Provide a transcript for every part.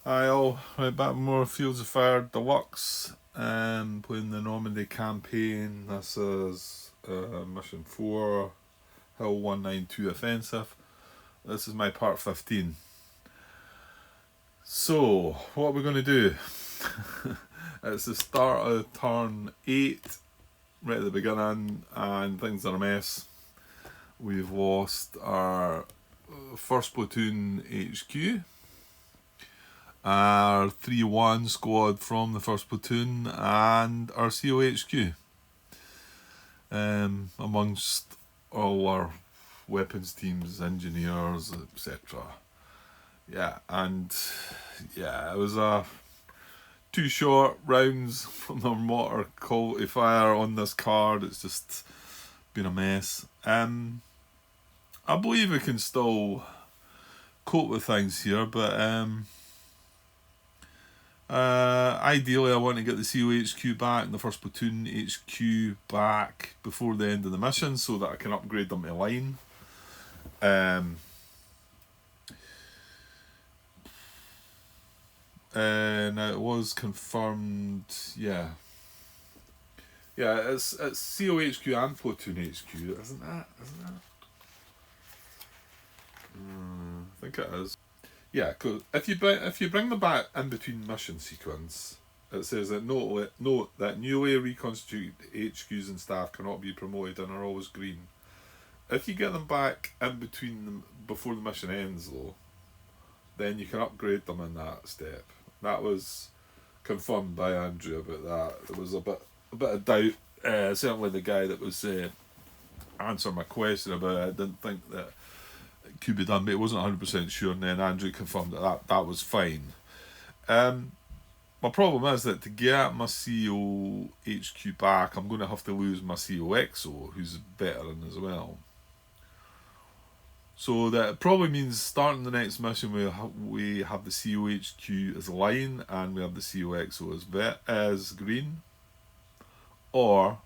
I'll right back more Fields of Fire Deluxe. Playing the Normandy campaign. This is mission 4, Hill 192 Offensive. This is my part 15. So, what are we going to do? It's the start of turn 8, right at the beginning, and things are a mess. We've lost our 1st Platoon HQ, our 3-1 squad from the 1st Platoon, and our COHQ. Amongst all our weapons teams, engineers, etc. Yeah, and it was a 2 short rounds from the mortar quality fire on this card. It's just been a mess. I believe we can still cope with things here, but ideally I want to get the COHQ back and the 1st Platoon HQ back before the end of the mission so that I can upgrade them to line. Now it was confirmed, yeah, it's COHQ and Platoon HQ, isn't that? I think it is. Yeah, because if you bring them back in between mission sequence, it says that note that newly reconstituted HQs and staff cannot be promoted and are always green. If you get them back in between them before the mission ends, though, then you can upgrade them in that step. That was confirmed by Andrew about that. There was a bit of doubt. Certainly, the guy that was answering my question about it didn't think that it could be done, but he wasn't 100% sure. And then Andrew confirmed that was fine. My problem is that to get my CO HQ back, I'm going to have to lose my COXO, who's veteran as well. So that probably means starting the next mission we have the COHQ as line and we have the COXO as green, or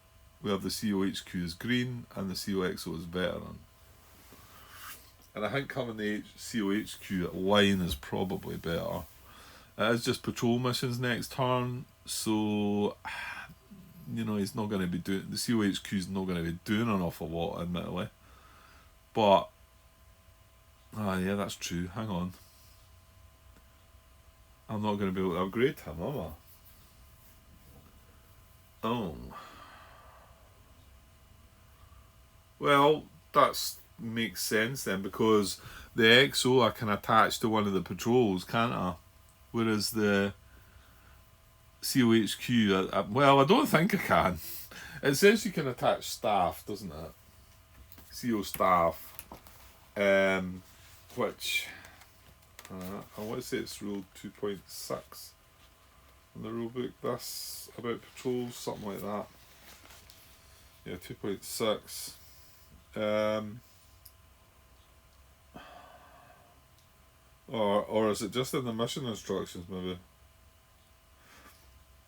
we have the COHQ as green and the COXO as veteran. And I think having the COHQ at line is probably better. It's just patrol missions next turn, so he's not going to be doing the COHQ is not going to be doing an awful lot, admittedly, but. Yeah, that's true. Hang on. I'm not going to be able to upgrade him, am I? Oh. Well, that makes sense then, because the XO I can attach to one of the patrols, can't I? Whereas the COHQ, well, I don't think I can. It says you can attach staff, doesn't it? CO staff. Which I want to say it's rule 2.6 in the rulebook. That's about patrols, something like that. Yeah, 2.6. Or is it just in the mission instructions, maybe?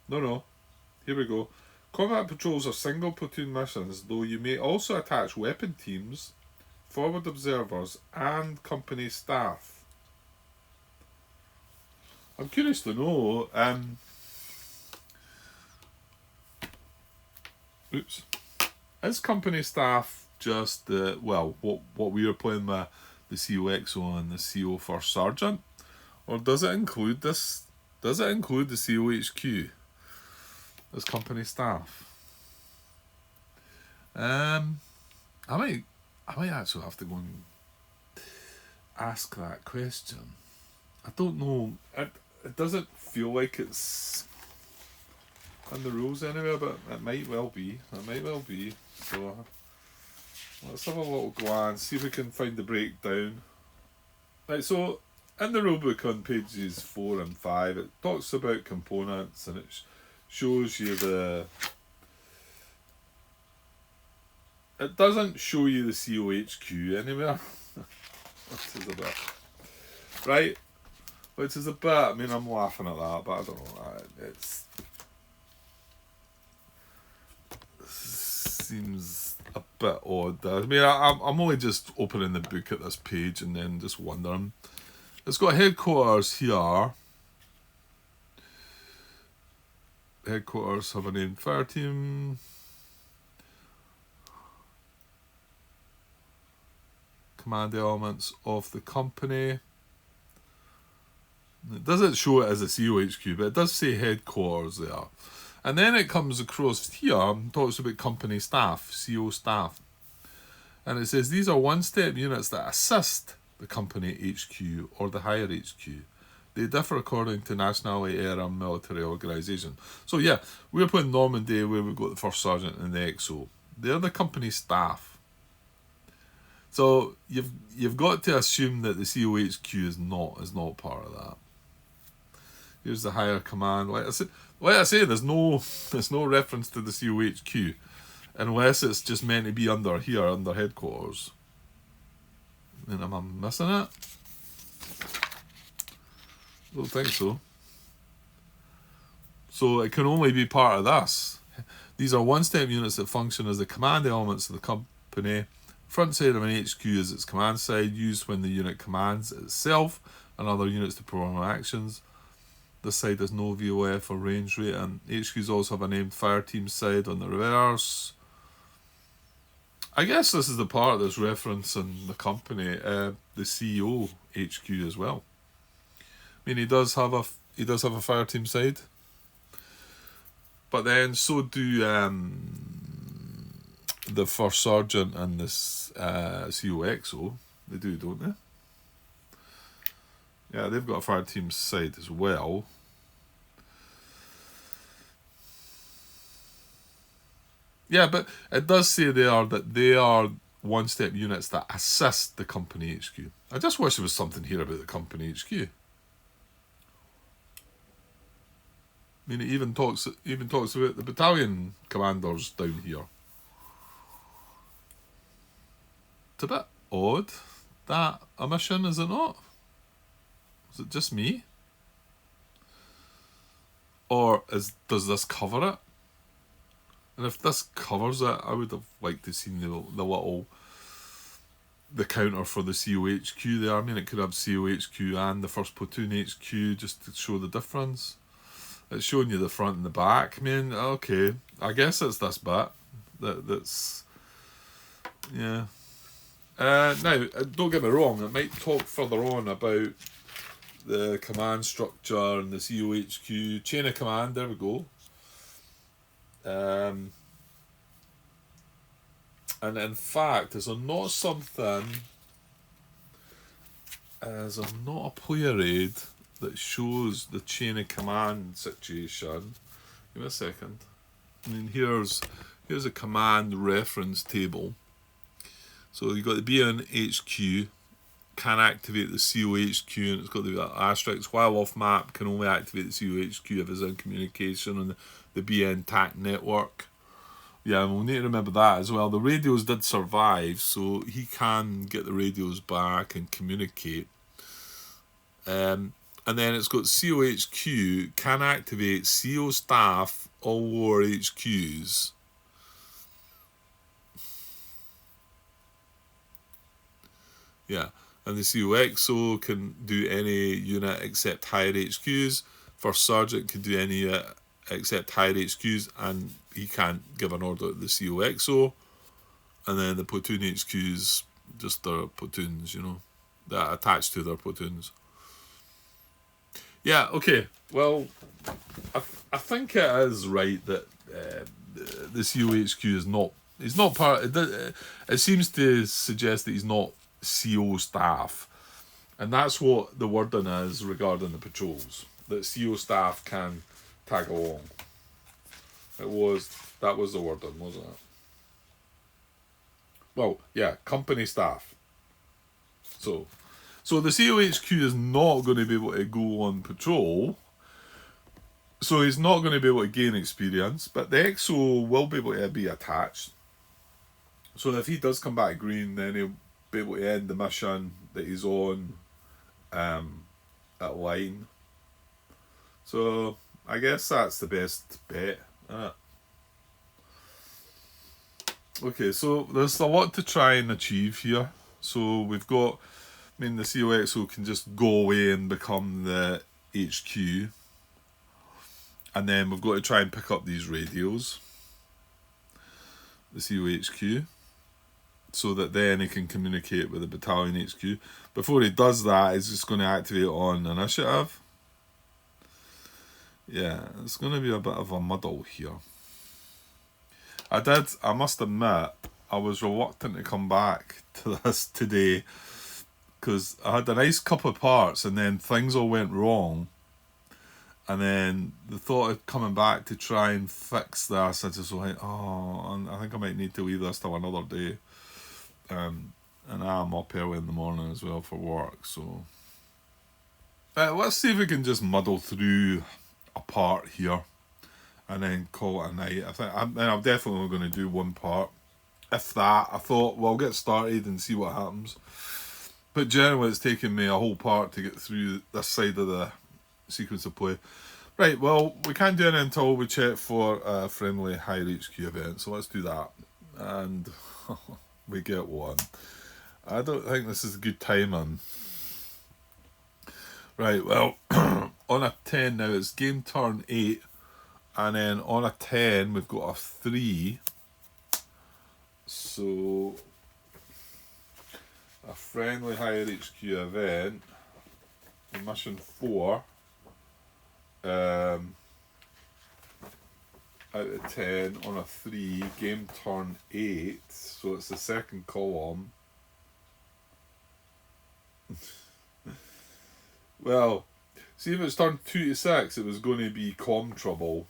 No. Here we go. Combat patrols are single platoon missions, though you may also attach weapon teams, forward observers, and company staff. I'm curious to know, is company staff just what we were playing with the COXO and the CO First Sergeant, or does it include this? Does it include the COHQ as company staff? I might actually have to go and ask that question. I don't know. It doesn't feel like it's in the rules anywhere, but it might well be. So let's have a little glance, see if we can find the breakdown. Right, so in the rulebook on pages 4 and 5, it talks about components and it shows you it doesn't show you the COHQ anywhere. Which is a bit. Right? Which is a bit, I mean, I'm laughing at that, but I don't know. It seems a bit odd. I mean, I'm only just opening the book at this page and then just wondering. It's got headquarters here. headquarters have a named fire team. Command elements of the company. It doesn't show it as a COHQ, but it does say headquarters there. And then it comes across here and talks about company staff, CO staff. And it says these are one-step units that assist the company HQ or the higher HQ. They differ according to nationality, era, and military organisation. So yeah, we're putting Normandy where we've got the first sergeant and the XO. They're the company staff. So you've got to assume that the COHQ is not part of that. Here's the higher command. Like I say, there's no reference to the COHQ, unless it's just meant to be under here, under headquarters. And am I missing it? Don't think so. So it can only be part of this. These are one-step units that function as the command elements of the company. Front side of an HQ is its command side, used when the unit commands itself and other units to perform actions. This side has no VOF or range rate, and HQs also have a named fire team side on the reverse. I guess this is the part that's referencing the company, the CEO HQ as well. I mean, he does have a fire team side, but then so do the first sergeant and this COXO. They do, don't they? Yeah, they've got a fire team side as well. Yeah, but it does say that they are one-step units that assist the company HQ. I just wish there was something here about the company HQ. I mean, it even talks about the battalion commanders down here. It's a bit odd. That a mission, is it not? Is it just me? Or does this cover it? And if this covers it, I would have liked to see the counter for the COHQ there. I mean, it could have COHQ and the 1st Platoon HQ just to show the difference. It's showing you the front and the back. I mean, okay, I guess it's this bit that's... Yeah. Now, don't get me wrong, it might talk further on about the command structure and the COHQ chain of command. There we go. And in fact, is there not a player aid that shows the chain of command situation? Give me a second. I mean, here's a command reference table. So you've got the BN HQ, can activate the COHQ, and it's got the asterisk. While off map, can only activate the COHQ if it's in communication on the BN TAC network. Yeah, we'll need to remember that as well. The radios did survive, so he can get the radios back and communicate. And then it's got COHQ, can activate CO staff, all lower HQs. Yeah, and the COXO can do any unit except higher HQs. First sergeant can do any unit except higher HQs, and he can't give an order to the COXO. And then the platoon HQs, just their platoons, that attached to their platoons. Yeah, okay. Well, I think it is right that the COHQ is not. He's not part. It seems to suggest that he's not CO staff, and that's what the wording is regarding the patrols. That CO staff can tag along. That was the wording, wasn't it? Well, yeah, company staff. So the COHQ is not going to be able to go on patrol. So he's not going to be able to gain experience, but the XO will be able to be attached. So if he does come back green, then he'll be able to end the mission that he's on at line. So I guess that's the best bet. Okay, so there's a lot to try and achieve here. So we've got, the COXO can just go away and become the HQ. And then we've got to try and pick up these radios, the COHQ, so that then he can communicate with the battalion HQ. Before he does that, he's just going to activate on initiative. Yeah, it's going to be a bit of a muddle here. I must admit, I was reluctant to come back to this today because I had a nice couple of parts and then things all went wrong. And then the thought of coming back to try and fix this, I just went, oh, I think I might need to leave this till another day. And I'm up early in the morning as well for work, so... let's see if we can just muddle through a part here and then call it a night. I think I'm definitely only going to do one part. If that, I thought, well, I'll get started and see what happens. But generally, it's taken me a whole part to get through this side of the sequence of play. Right, well, we can't do it until we check for a friendly higher HQ event, so let's do that. And we get one. I don't think this is a good timing. Right, well, on a 10 now, it's game turn 8, and then on a 10, we've got a 3. So, a friendly higher HQ event, mission 4, out of 10 on a 3, game turn 8, so it's the second column. Well, see if it's turned 2 to 6, it was going to be com trouble.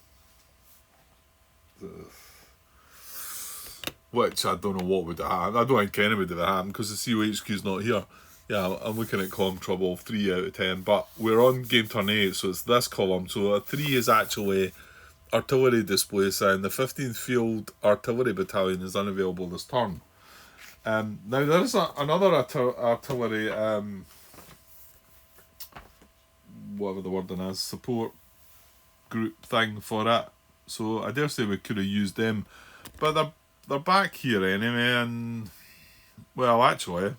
Which I don't know what would happen. I don't think any would have happened because the COHQ's not here. Yeah, I'm looking at com trouble, 3 out of 10. But we're on game turn 8, so it's this column. So a 3 is actually artillery display sign. The 15th Field Artillery Battalion is unavailable this turn. Now there's another artillery, whatever the wording is, support group thing for it. So I dare say we could have used them. But they're back here anyway, and well, actually,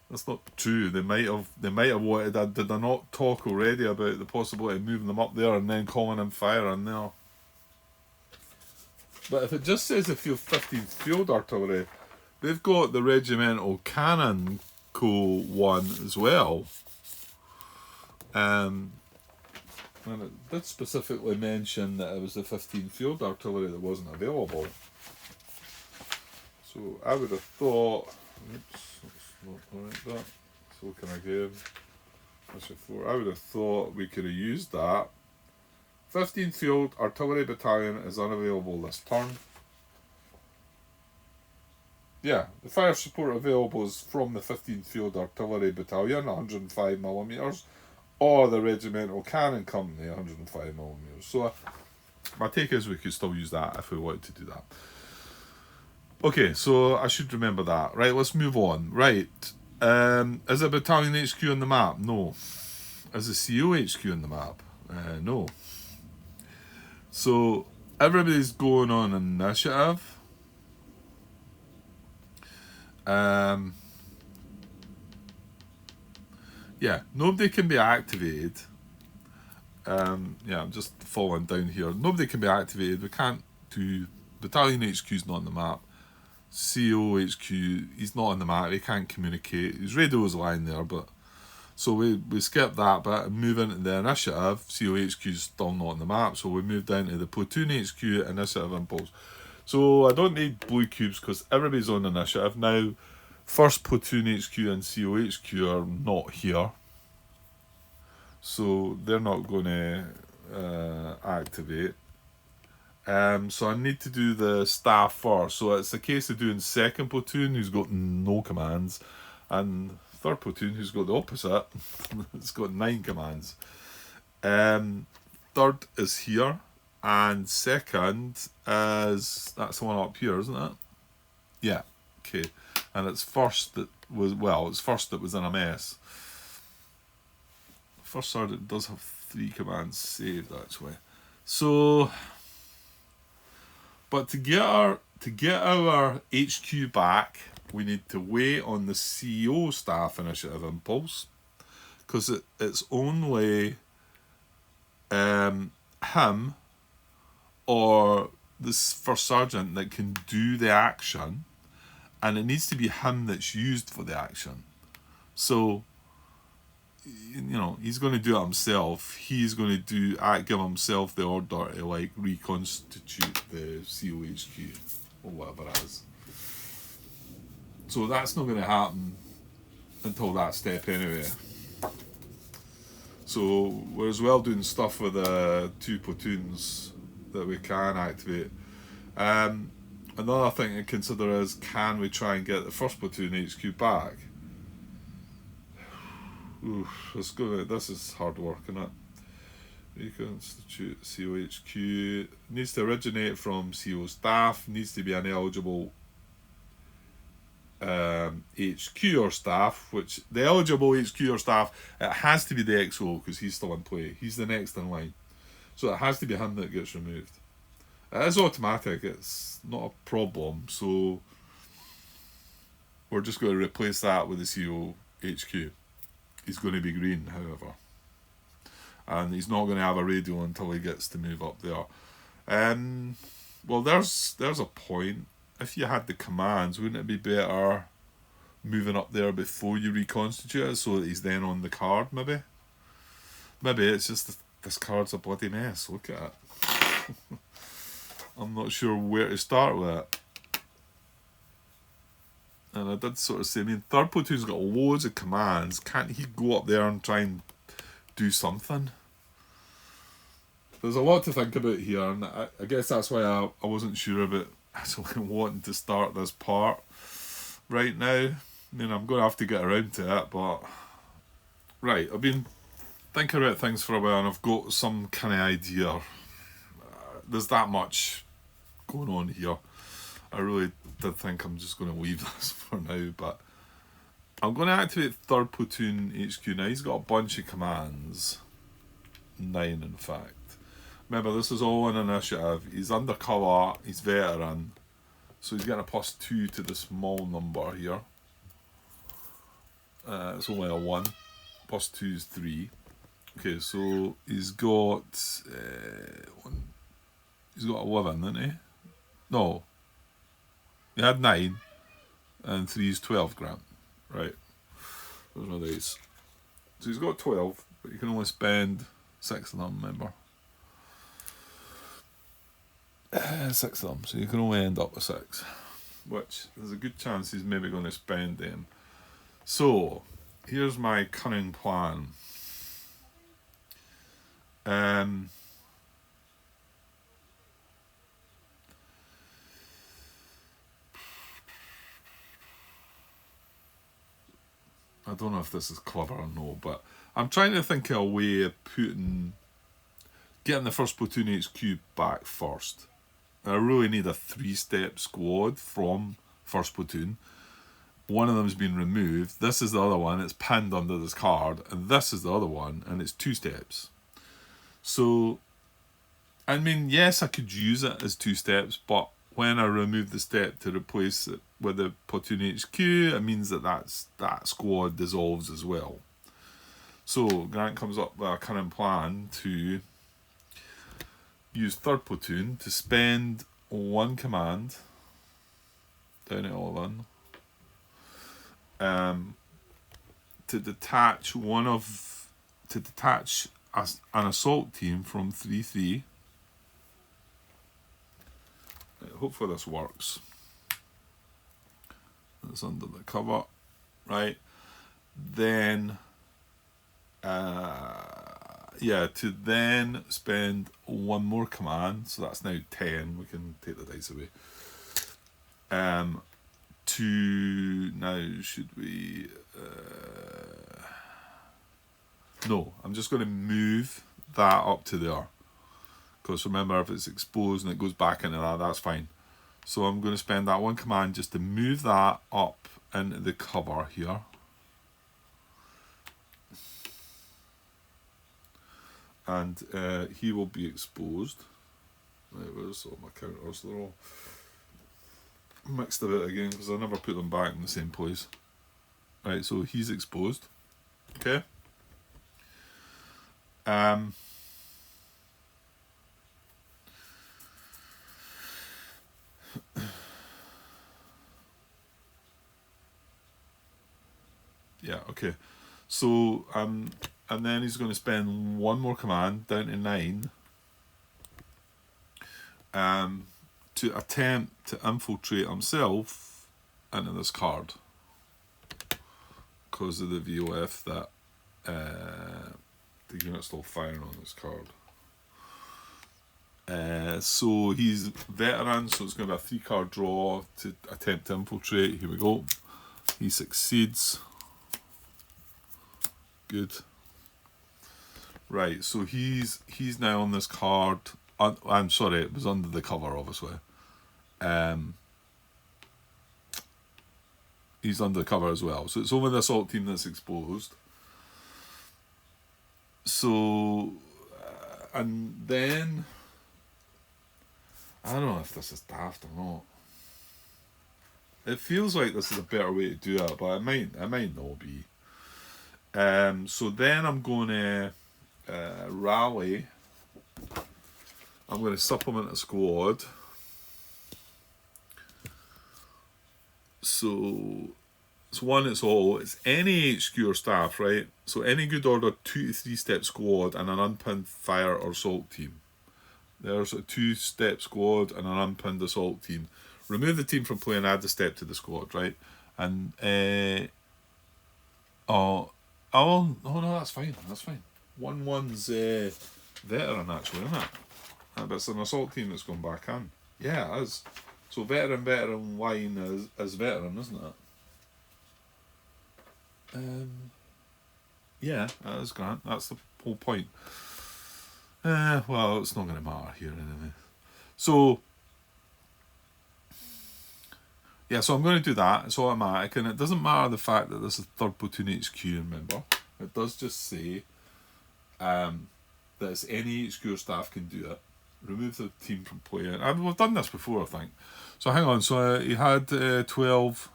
that's not true. They might have wanted. Did I not talk already about the possibility of moving them up there and then calling in fire in there? But if it just says the 15th Field Artillery, they've got the regimental cannon co one as well. And it did specifically mention that it was the 15th Field Artillery that wasn't available. So I would have thought, oops, that's not like that. So can I give? I would have thought we could have used that. 15th Field Artillery Battalion is unavailable this turn. Yeah, the fire support available is from the 15th Field Artillery Battalion, 105mm, or the Regimental Cannon Company, 105mm. So my take is we could still use that if we wanted to do that. Okay, so I should remember that. Right, let's move on. Right, is a battalion HQ on the map? No. Is a CO HQ on the map? No. So everybody's going on initiative. Yeah, nobody can be activated. Yeah, I'm just falling down here. Nobody can be activated. We can't do... Battalion HQ's not on the map. CO HQ, he's not on the map. He can't communicate. His radio's lying there, but... So we skip that bit and move into the initiative. CO HQ's still not on the map, so we move down to the platoon HQ, initiative impulse. So I don't need blue cubes because everybody's on initiative. Now, first platoon HQ and CO HQ are not here. So they're not going to activate. So I need to do the staff first. So it's a case of doing second platoon, who's got no commands, and third platoon, who's got the opposite. It's got 9 commands. Third is here, and second is... That's the one up here, isn't it? Yeah, okay. And it's first that was... Well, it's first that was in a mess. First sergeant does have 3 commands saved, actually. So... But to get our HQ back, we need to wait on the CO staff initiative impulse, because it's only him or this first sergeant that can do the action, and it needs to be him that's used for the action. So, he's going to do it himself. He's going to give himself the order to like reconstitute the COHQ or whatever it is. So that's not going to happen until that step anyway. So we're as well doing stuff with the 2 platoons that we can activate. Another thing to consider is, can we try and get the 1st platoon HQ back? Oof, this is hard work, isn't it? Reconstitute COHQ. Needs to originate from CO staff. Needs to be an eligible HQ or staff, which the eligible HQ or staff, it has to be the XO because he's still in play. He's the next in line. So it has to be him that gets removed. It is automatic, it's not a problem, so we're just going to replace that with the CO HQ. He's going to be green, however. And he's not going to have a radio until he gets to move up there. Well, there's a point. If you had the commands, wouldn't it be better moving up there before you reconstitute it so that he's then on the card, maybe? Maybe it's just this card's a bloody mess. Look at it. I'm not sure where to start with it. And I did sort of say, 3rd platoon's got loads of commands. Can't he go up there and try and do something? There's a lot to think about here, and I guess that's why I wasn't sure about actually wanting to start this part right now. I'm going to have to get around to it, but... Right, I've been thinking about things for a while, and I've got some kind of idea. There's that much going on here. I really did think I'm just going to leave this for now, but I'm going to activate 3rd platoon HQ. Now he's got a bunch of commands, 9 in fact. Remember, this is all in initiative. He's undercover, he's veteran, so he's getting a +2 to the small number here. It's only a 1. +2 is 3. Okay, so he's got 11, isn't he? No. He had 9, and 3 is 12 grand. Right. Those are these. So he's got 12, but you can only spend 6 of them, remember? 6 of them, so you can only end up with 6. Which, there's a good chance he's maybe going to spend them. So, here's my cunning plan. I don't know if this is clever or no, but I'm trying to think of a way of getting the 1st platoon HQ back first. I really need a 3-step squad from 1st platoon. One of them's been removed. This is the other one. It's pinned under this card. And this is the other one. And it's 2 steps. So, yes, I could use it as 2 steps. But when I remove the step to replace it with the platoon HQ, it means that squad dissolves as well. So, Grant comes up with a current plan to use 3rd platoon to spend 1 command down at 11 to detach an assault team from 3-3. Hopefully this works. It's under the cover, right? Then to then spend 1 more command, so that's now 10. We can take the dice away. Should we? No, I'm just going to move that up to there. Because remember, if it's exposed and it goes back into that, that's fine. So I'm going to spend that 1 command just to move that up into the cover here. And he will be exposed. Right, where's all my counters? They're all mixed a bit again because I never put them back in the same place. Right, so he's exposed. Okay. Okay. So, and then he's going to spend one more command down to 9 to attempt to infiltrate himself into this card because of the VOF that the unit's still firing on this card. So he's veteran, so it's going to be a 3-card draw to attempt to infiltrate. Here we go. He succeeds. Good. Right, so he's now on this card. I'm sorry, it was under the cover, obviously. He's under the cover as well. So it's only the assault team that's exposed. So, and then I don't know if this is daft or not. It feels like this is a better way to do it, but it might not be. So then I'm going to rally. I'm going to supplement a squad. So it's one, it's all. It's any HQ or staff, right? So any good order 2 to 3 step squad and an unpinned fire or assault team. There's a 2-step squad and an unpinned assault team. Remove the team from play and add the step to the squad, right? And no, that's fine. That's fine. 1-1's veteran actually, isn't it? But it's an assault team that's gone back in. Yeah, it is. So veteran wine is veteran, isn't it? Yeah, that is grand. That's the whole point. Well, it's not going to matter here anyway. So, yeah, so I'm going to do that. It's automatic, and it doesn't matter the fact that this is 3rd Platoon HQ, remember. It does just say that it's any HQ or staff can do it. Remove the team from play. And we've done this before, I think. So hang on. So he had 12,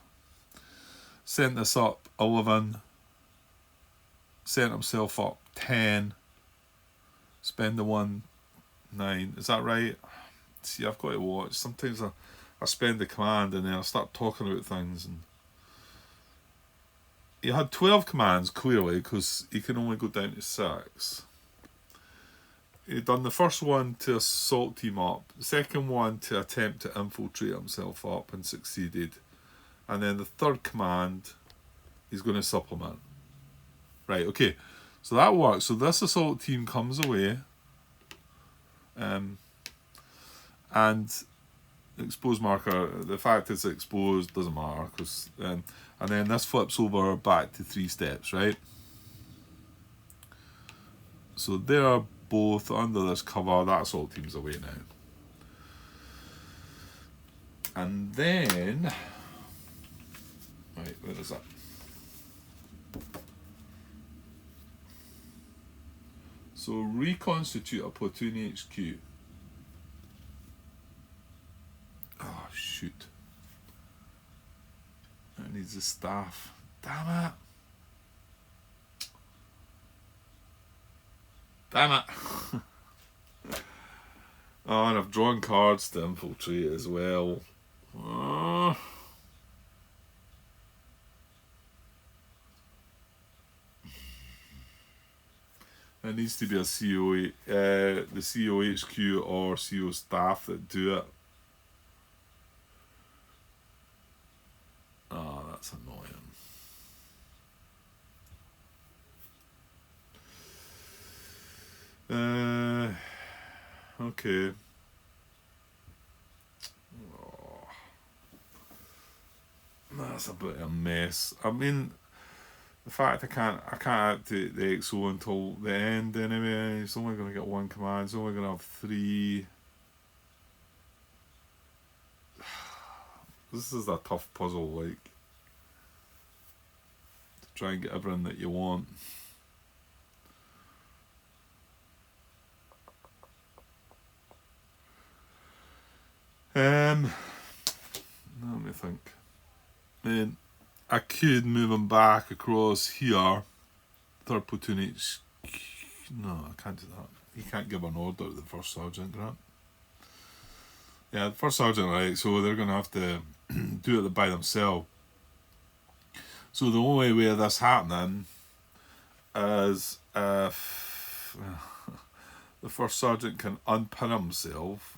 sent this up 11, sent himself up 10, spend the 1, 9. Is that right? See, I've got to watch. Sometimes I spend the command and then I start talking about things. And he had 12 commands, clearly, because he can only go down to 6. He done the first one to assault team up, the second one to attempt to infiltrate himself up and succeeded, and then the 3rd command he's going to supplement. Right, okay, so that works. So this assault team comes away, and exposed marker, the fact it's exposed doesn't matter, because and then this flips over back to 3 steps, right? So they are both under this cover. That assault team's away now. And then, right, where is that? So reconstitute a platoon HQ. Oh shoot! That needs a staff. Damn it! Damn it! Oh, and I've drawn cards to infiltrate as well. It needs to be a CO, the COHQ or CO staff that do it. Oh, that's annoying. Okay. Oh, that's a bit of a mess. I mean, the fact I can't activate the XO until the end anyway. It's only going to get 1 command. It's only going to have 3. This is a tough puzzle, like, to try and get everything that you want. Let me think. Man, I could move him back across here. 3rd Platoon H. No, I can't do that. He can't give an order to the 1st Sergeant, Grant. Yeah, the 1st Sergeant, right, so they're going to have to do it by themselves. So the only way this happening is if the first sergeant can unpin himself.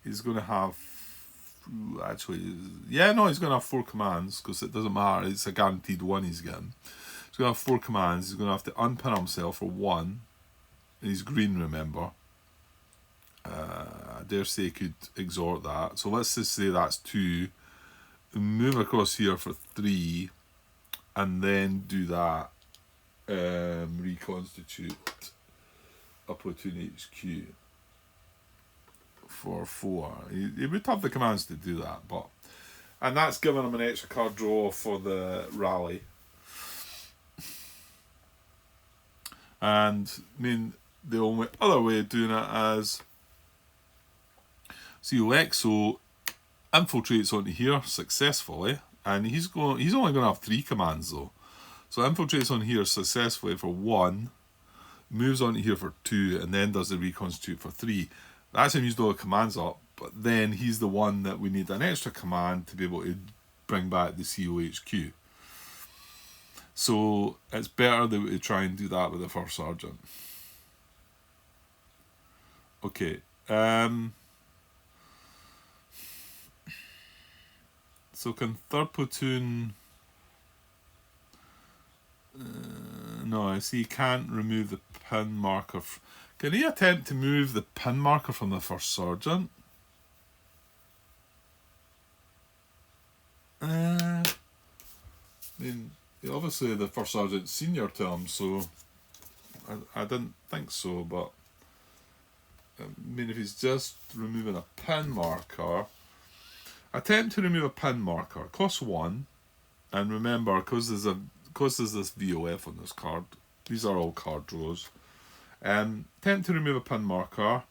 He's going to have, actually, yeah, no, he's going to have 4 commands, because it doesn't matter, it's a guaranteed 1 he's getting. He's going to have 4 commands. He's going to have to unpin himself for 1, and he's green, remember. I dare say he could exhort that. So let's just say that's 2. Move across here for 3, and then do that. Reconstitute a platoon HQ for 4. He would have the commands to do that, but, and that's giving him an extra card draw for the rally. And I mean, the only other way of doing it is, see, Lexo infiltrates onto here successfully, and he's only going to have 3 commands though. So infiltrates on here successfully for 1, moves onto here for 2, and then does the reconstitute for 3. That's him used all the commands up, but then he's the one that we need an extra command to be able to bring back the COHQ. So it's better that we try and do that with the first sergeant. Okay. So can 3rd platoon... no, I see he can't remove the pin marker. Can he attempt to move the pin marker from the first sergeant? I mean, obviously the first sergeant's senior to him, so I didn't think so, but I mean, if he's just removing a pin marker, attempt to remove a pin marker, cost 1, and remember, because there's this VOF on this card, these are all card draws. Attempt to remove a pin marker,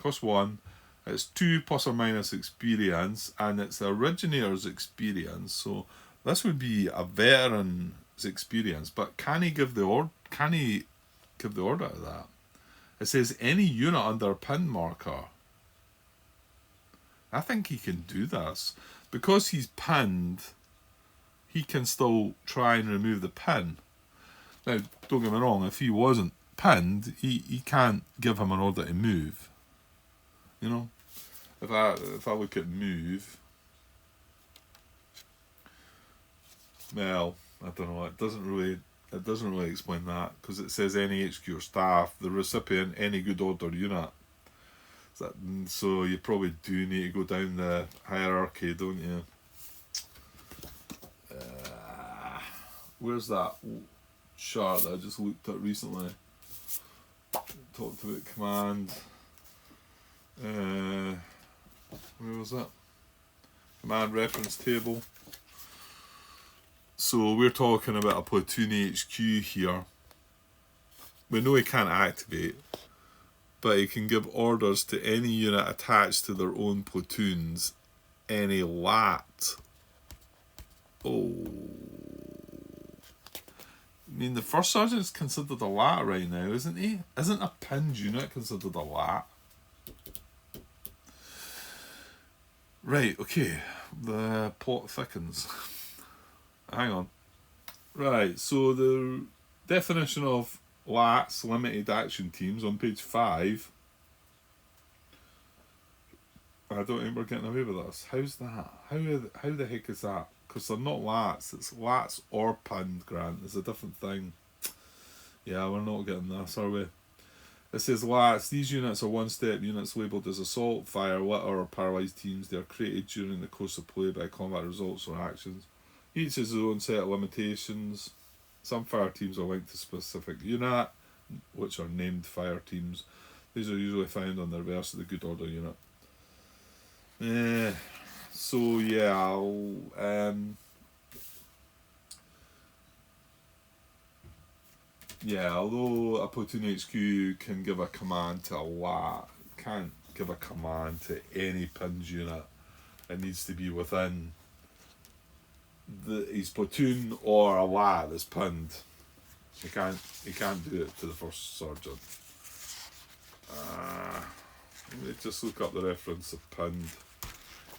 cost 1, it's 2 plus or minus experience, and it's the originator's experience, so this would be a veteran's experience, but can he give the order to that? It says any unit under a pin marker. I think he can do this. Because he's pinned, he can still try and remove the pin. Now, don't get me wrong, if he wasn't pinned, he can't give him an order to move. You know? If I look at move, well, I don't know, it doesn't really explain that, because it says any HQ or staff, the recipient, any good order unit. So you probably do need to go down the hierarchy, don't you? Where's that chart that I just looked at recently? Talked about command. Where was that? Command reference table. So we're talking about a platoon HQ here. We know he can't activate, but he can give orders to any unit attached to their own platoons, any lat. Oh. I mean, the first sergeant's considered a lat right now, isn't he? Isn't a pinned unit considered a lat? Right, okay. The plot thickens. Hang on. Right, so the definition of LATs, limited action teams, on page 5. I don't think we're getting away with this. How's that? How the heck is that? Because they're not LATs. It's LATs or pinned, Grant. It's a different thing. Yeah, we're not getting this, are we? It says LATs. These units are one-step units labelled as assault, fire, litter, or paralysed teams. They are created during the course of play by combat results or actions. Each has its own set of limitations. Some fire teams are linked to specific unit, which are named fire teams. These are usually found on the reverse of the good order unit. So yeah, although a platoon HQ can give a command to a LAT, can't give a command to any pinned unit. It needs to be within his platoon or a LAT that's pinned. He can't do it to the first sergeant. Let me just look up the reference of pinned.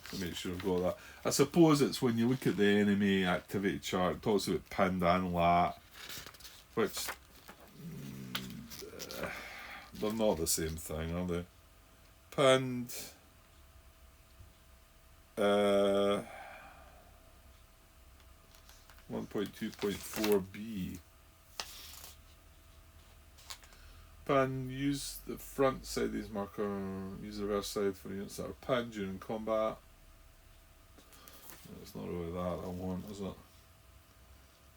to make sure I've got that. I suppose it's when you look at the enemy activity chart, it talks about pinned and lat, which they're not the same thing, are they? Pinned. 1.2.4b. Pin, use the front side of these marker, use the reverse side for units that are pinned during combat. It's not really that I want, is it?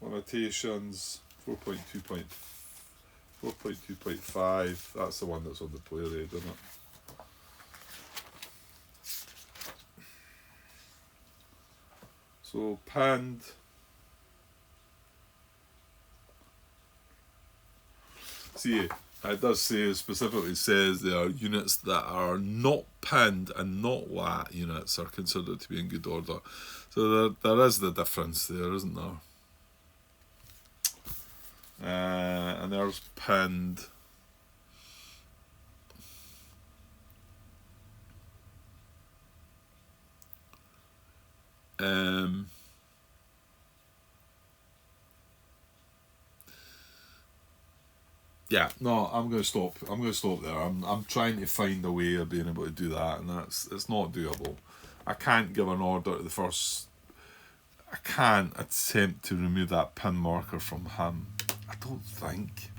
Limitations 4.2.5. That's the one that's on the player aid, isn't it? So pinned. See, it does say, specifically says there are units that are not pinned and not lat units are considered to be in good order. So there is the difference there, isn't there? And there's pinned. Yeah, no, I'm going to stop. I'm going to stop there. I'm trying to find a way of being able to do that, and it's not doable. I can't give an order to the first. I can't attempt to remove that pin marker from him. I don't think.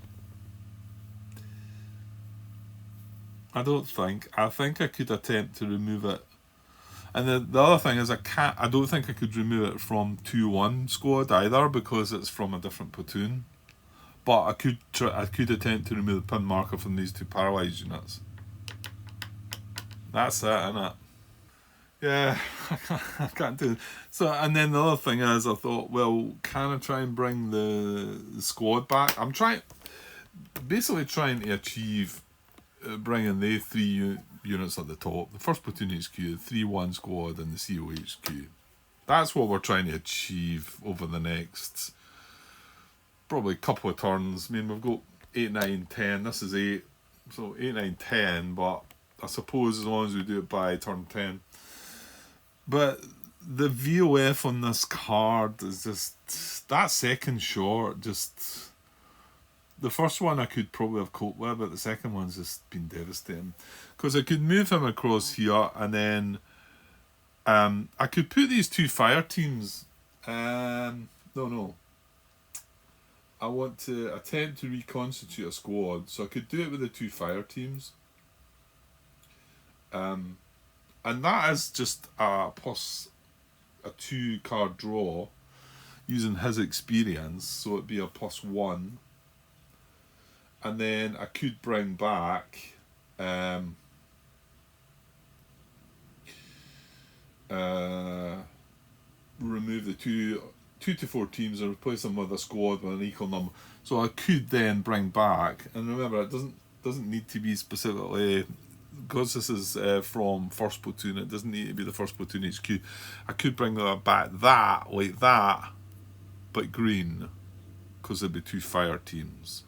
I think I could attempt to remove it. And the other thing is I don't think I could remove it from 2-1 squad either, because it's from a different platoon. But I could attempt to remove the pin marker from these two paralysed units. That's it, innit? Yeah, I can't do it. So, and then the other thing is, I thought, well, can I try and bring the squad back? I'm basically trying to achieve bringing the three units at the top, the 1st Platoon HQ, the 3-1 squad, and the CO HQ. That's what we're trying to achieve over the next probably couple of turns. I mean, we've got 8, 9, 10. This is 8, so 8, 9, 10. But I suppose as long as we do it by turn 10. But the VOF on this card is just that second shot. Just the first one I could probably have coped with, but the second one's just been devastating. Because I could move him across here, and then I could put these two fire teams. No. I want to attempt to reconstitute a squad, so I could do it with the two fire teams. And that is just a 2 card draw using his experience, so it'd be a +1. And then I could bring back remove the 2 to 4 teams and replace them with a squad with an equal number. So I could then bring back, and remember, it doesn't need to be specifically, because this is from 1st Platoon, it doesn't need to be the 1st Platoon HQ. I could bring that back like that, but green, because there'd be 2 fire teams.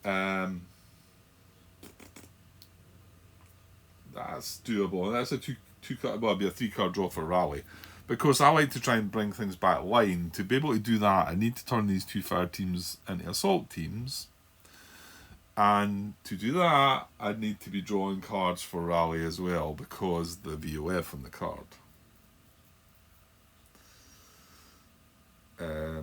That's doable. That's a 2 card. Well, it'd be a 3 card draw for rally. Because I like to try and bring things back line. To be able to do that, I need to turn these 2 fire teams into assault teams. And to do that, I'd need to be drawing cards for rally as well, because the VOF on the card. Yeah,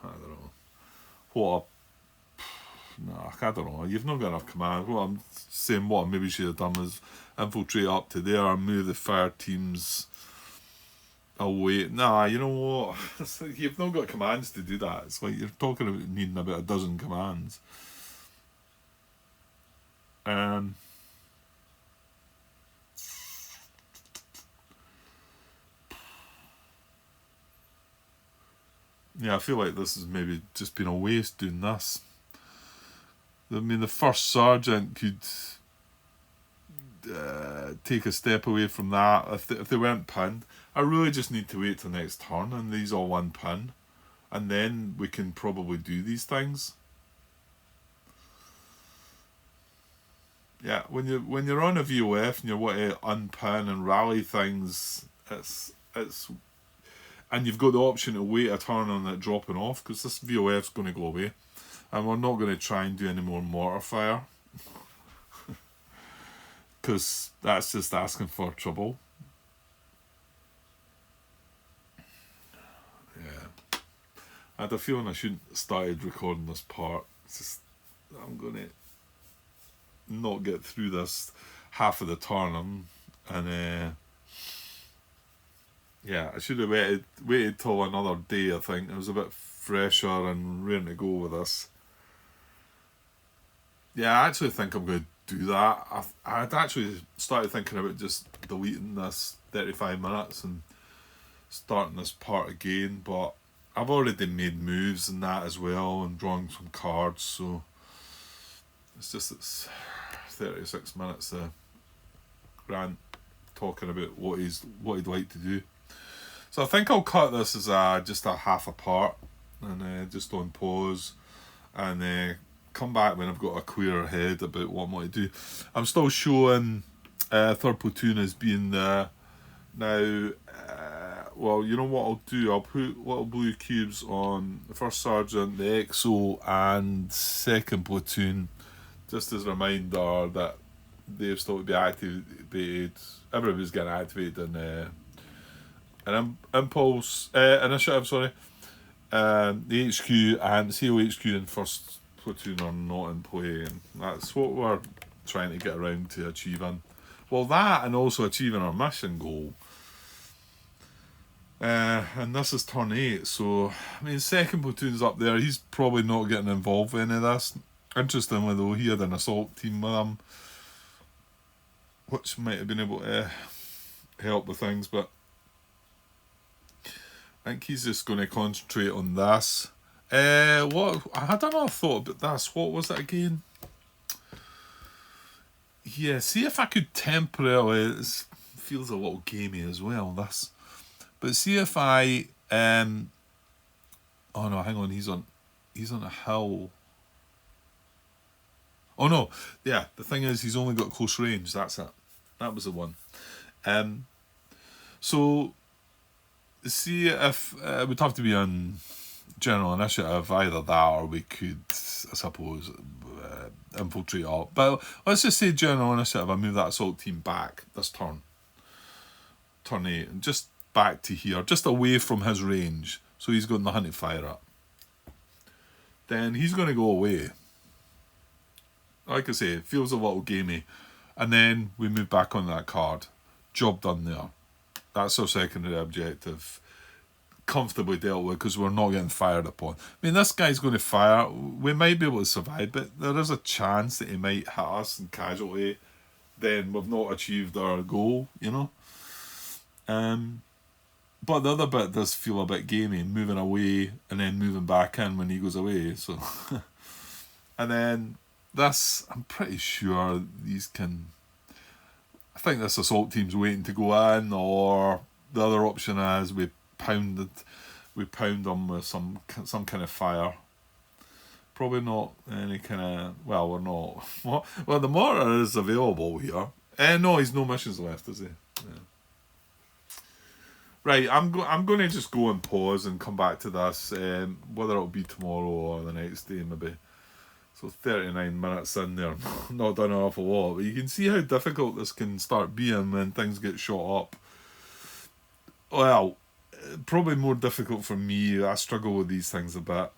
I don't know. I don't know. You've not got enough command. What I'm saying, what I maybe should have done is infiltrate up to there and move the fire teams away. Nah, you know what? You've not got commands to do that. It's like you're talking about needing about a dozen commands. Yeah, I feel like this has maybe just been a waste doing this. I mean, the 1st Sergeant could take a step away from that if they weren't pinned. I really just need to wait till next turn and these all 1 pin, and then we can probably do these things. yeah, when you're on a VOF and you want to unpin and rally things, it's and you've got the option to wait a turn on it dropping off, because this VOF's going to go away, and we're not going to try and do any more mortar fire, because that's just asking for trouble. Yeah, I had a feeling I shouldn't have started recording this part. It's just, I'm going to not get through this half of the turn, and yeah, I should have waited till another day. I think it was a bit fresher and ready to go with this. Yeah, I actually think I'm going to do that. I'd actually started thinking about just deleting this 35 minutes and starting this part again, but I've already made moves and that as well, and drawing some cards, so it's 36 minutes of Grant talking about what he'd like to do. So I think I'll cut this as just a half a part, and just on pause, and come back when I've got a clearer head about what I'm going to do. I'm still showing third platoon as being there now. Well, you know what I'll do? I'll put little blue cubes on the first sergeant, the XO, and second platoon, just as a reminder that they've still to be activated. Everybody's getting activated in an impulse initiative. Sorry, the HQ and COHQ and first platoon are not in play, and that's what we're trying to get around to achieving. Well, that and also achieving our mission goal. And this is turn 8, so I mean, second platoon's up there. He's probably not getting involved with any of this. Interestingly, though, he had an assault team with him, which might have been able to help with things, but I think he's just going to concentrate on this. What I had another thought about this. What was it again? Yeah, see if I could temporarily. It feels a little gamey as well. This, but see if I. Oh no, hang on. He's on a hill. Oh no, yeah. The thing is, he's only got close range. That's it. That was the one. So see if it would have to be on general initiative, either that or we could, I suppose, infiltrate up. But let's just say general initiative. I move that assault team back this turn 8, and just back to here, just away from his range, so he's got nothing to fire at. Then he's going to go away. Like I say, it feels a little gamey, and then we move back on that card. Job done there. That's our secondary objective. Comfortably dealt with, because we're not getting fired upon. I mean, this guy's going to fire. We might be able to survive, but there is a chance that he might hit us and casualty. Then we've not achieved our goal, you know. But the other bit does feel a bit gamey, moving away and then moving back in when he goes away. So, and then this, I'm pretty sure these can. I think this assault team's waiting to go in, or the other option is we pound them with some kind of fire. Probably not any kind of. Well, we're not. Well, the mortar is available here. No, he's no missions left, is he? Yeah. Right, I'm going to just go and pause and come back to this, whether it'll be tomorrow or the next day, maybe. So 39 minutes in there, not done an awful lot, but you can see how difficult this can start being when things get shot up. Well, probably more difficult for me. I struggle with these things a bit.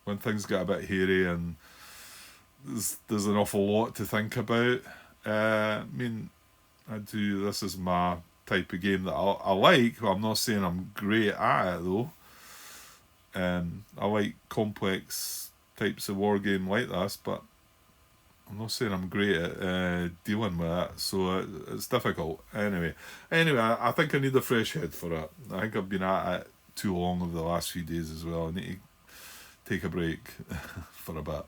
When things get a bit hairy and there's an awful lot to think about. I mean, this is my type of game that I like. I'm not saying I'm great at it though. I like complex types of war game like this, but I'm not saying I'm great at dealing with it, so it's difficult. Anyway, I think I need a fresh head for it. I think I've been at it too long over the last few days as well. I need to take a break for a bit.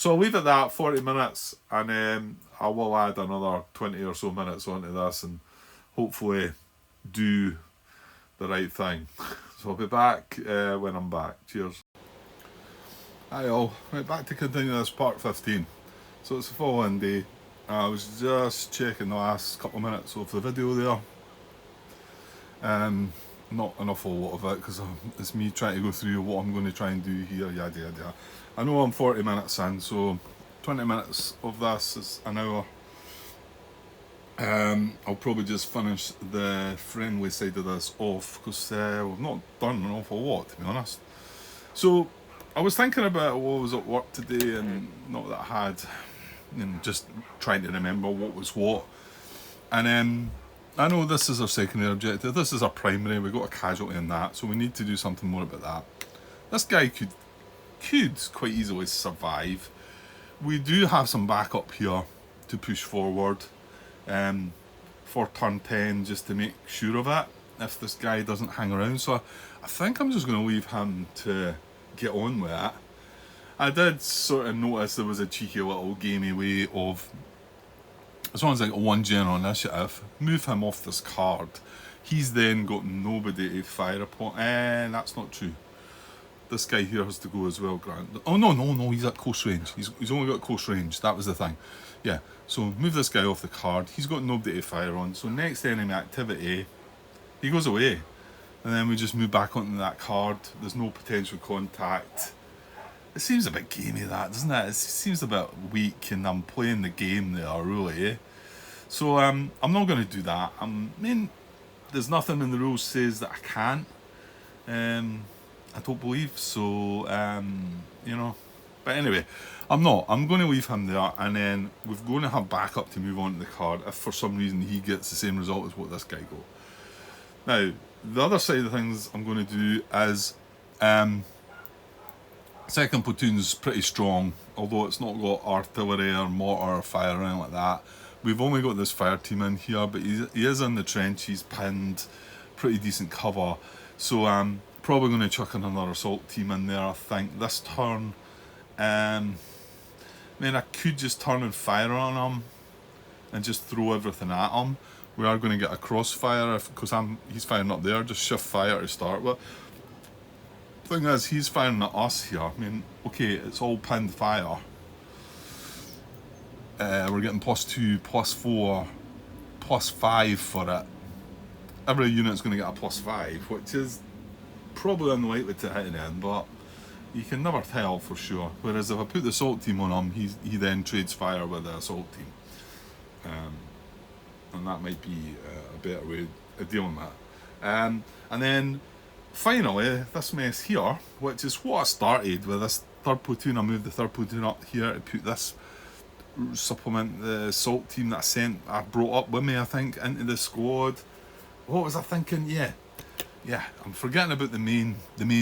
So I'll leave it at that, 40 minutes, and I will add another 20 or so minutes onto this and hopefully do the right thing. So I'll be back when I'm back. Cheers. Hi all, right, back to continue this part 15. So it's the following day. I was just checking the last couple of minutes of the video there. Not an awful lot of it because it's me trying to go through what I'm going to try and do here, yada yada. I know I'm 40 minutes in, so 20 minutes of this is an hour. I'll probably just finish the friendly side of this off because we've not done an awful lot, to be honest. So I was thinking about what was at work today, and not that I had, and just trying to remember what was what. And I know this is our secondary objective, this is our primary, we've got a casualty in that, so we need to do something more about that. This guy could quite easily survive. We do have some backup here to push forward for turn 10 just to make sure of it, if this guy doesn't hang around. So I think I'm just going to leave him to get on with it. I did sort of notice there was a cheeky little gamey way of, as long as I got one general initiative, move him off this card. He's then got nobody to fire upon. That's not true. This guy here has to go as well, Grant. Oh, no, he's at close range. He's only got close range. That was the thing. Yeah, so move this guy off the card. He's got nobody to fire on. So next enemy activity, he goes away. And then we just move back onto that card. There's no potential contact. It seems a bit gamey, that, doesn't it? It seems a bit weak, and I'm playing the game there, really. So I'm not going to do that. I mean, there's nothing in the rules says that I can't. I don't believe so. You know. But anyway, I'm not. I'm going to leave him there, and then we're going to have backup to move on to the card if for some reason he gets the same result as what this guy got. Now, the other side of things I'm going to do is second platoon's pretty strong, although it's not got artillery or mortar or fire or anything like that. We've only got this fire team in here, but he is in the trench, he's pinned, pretty decent cover. So I'm probably going to chuck in another assault team in there, I think, this turn. I mean, I could just turn and fire on him and just throw everything at him. We are going to get a crossfire because he's firing up there, just shift fire to start with. Thing is, he's firing at us here. I mean, okay, it's all pinned fire. We're getting +2, +4, +5 for it. Every unit's going to get a +5, which is probably unlikely to hit an end, but you can never tell for sure. Whereas if I put the assault team on him, he then trades fire with the assault team. And that might be a better way of dealing with it. And then finally, this mess here, which is what I started with this third platoon. I moved the third platoon up here to put this supplement the assault team that I brought up with me, I think, into the squad. What was I thinking? Yeah, I'm forgetting about the main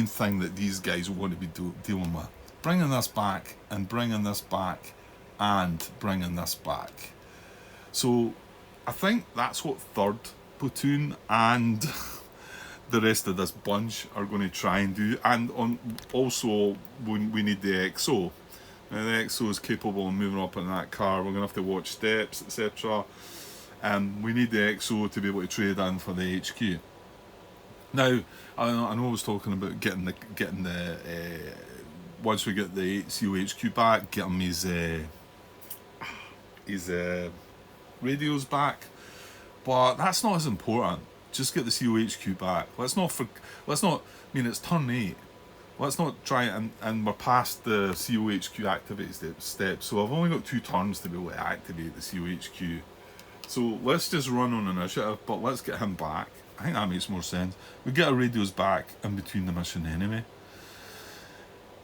thing that these guys want to be dealing with. Bringing this back, and bringing this back, and bringing this back. So I think that's what third platoon and the rest of this bunch are going to try and do. And also we need the XO. Now the XO is capable of moving up in that car. We're going to have to watch steps, etc. We need the XO to be able to trade in for the HQ. Now I know I was talking about getting the once we get the COHQ back, get him his radios back, but that's not as important. Just get the COHQ back. Let's not. I mean, it's turn 8. Let's not try and we're past the COHQ activity steps. So I've only got 2 turns to be able to activate the COHQ. So let's just run on initiative, but let's get him back. I think that makes more sense. We get our radios back in between the mission anyway.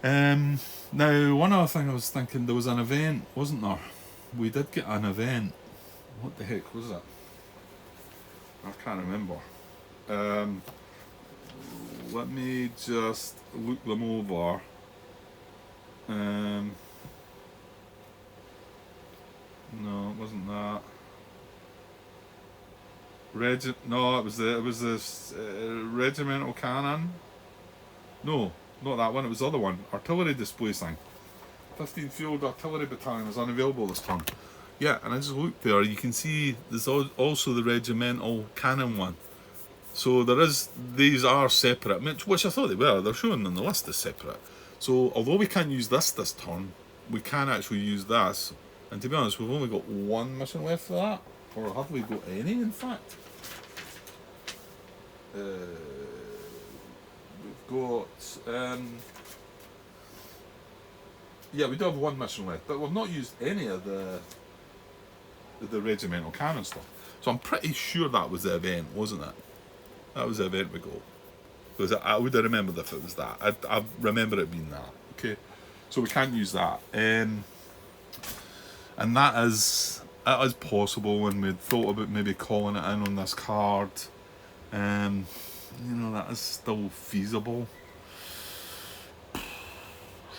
Now, one other thing I was thinking, there was an event, wasn't there? We did get an event. What the heck was it? I can't remember. Let me just look them over. No, it wasn't that. No, it was this regimental cannon. No, not that one. It was the other one. Artillery display thing. 15th Field Artillery Battalion was unavailable this turn. Yeah, and I just looked there. You can see there's also the regimental cannon one. So these are separate, which I thought they were. They're shown on the list as separate. So although we can't use this turn, we can actually use this And to be honest, we've only got one mission left for that. Or have we got any, in fact? We've got... yeah, we do have one mission left, but we've not used any of the regimental cannon stuff. So I'm pretty sure that was the event, wasn't it? That was the event we got. Because I would have remembered if it was that. I remember it being that. Okay, so we can't use that. And that is possible when we thought about maybe calling it in on this card. You know, that is still feasible.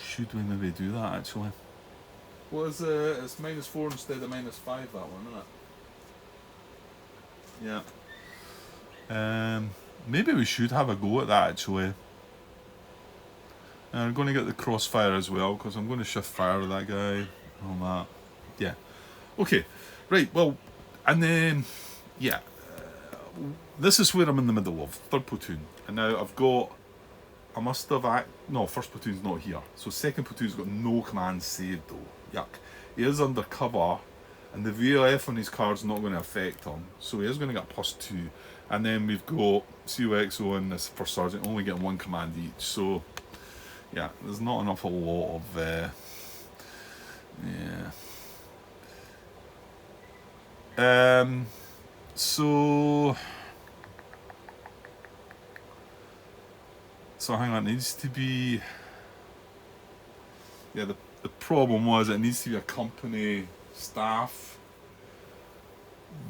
Should we maybe do that actually? What is it's -4 instead of -5, that one, isn't it? Yeah. Maybe we should have a go at that actually. And I'm going to get the crossfire as well, because I'm going to shift fire with that guy. All that. Yeah. Okay. Right, well, and then, yeah. This is where I'm in the middle of, 3rd platoon. And now I've got, I must have, no, 1st platoon's not here. So 2nd platoon's got no commands saved though. Yuck. He is under cover, and the VLF on his card's not going to affect him. So he is going to get +2. And then we've got COXO and this 1st Sergeant only getting 1 command each. So, yeah, there's not an awful lot of, yeah. So hang on, it needs to be, yeah, the problem was it needs to be a company staff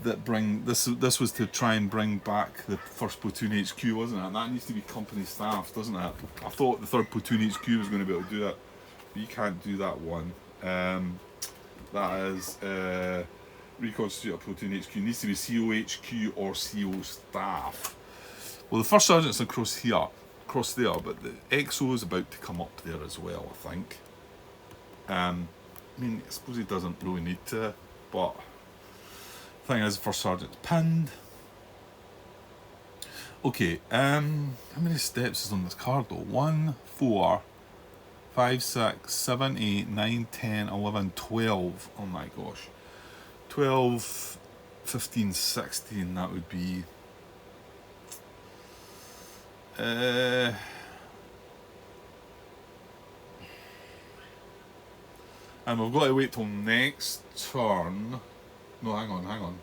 that bring, this was to try and bring back the 1st platoon HQ, wasn't it? And that needs to be company staff, doesn't it? I thought the 3rd platoon HQ was going to be able to do that, but you can't do that one. That is reconstitute a platoon HQ. It needs to be COHQ or CO staff. Well, the 1st Sergeant's across there, but the XO is about to come up there as well, I think. I mean, I suppose he doesn't really need to, but the thing is, the 1st Sergeant's pinned. Okay, how many steps is on this card though? 1, 4, 5, 6, 7, 8, 9, 10, 11, 12. Oh my gosh. 12, 15, 16, that would be. And we've got to wait till next turn. No, hang on.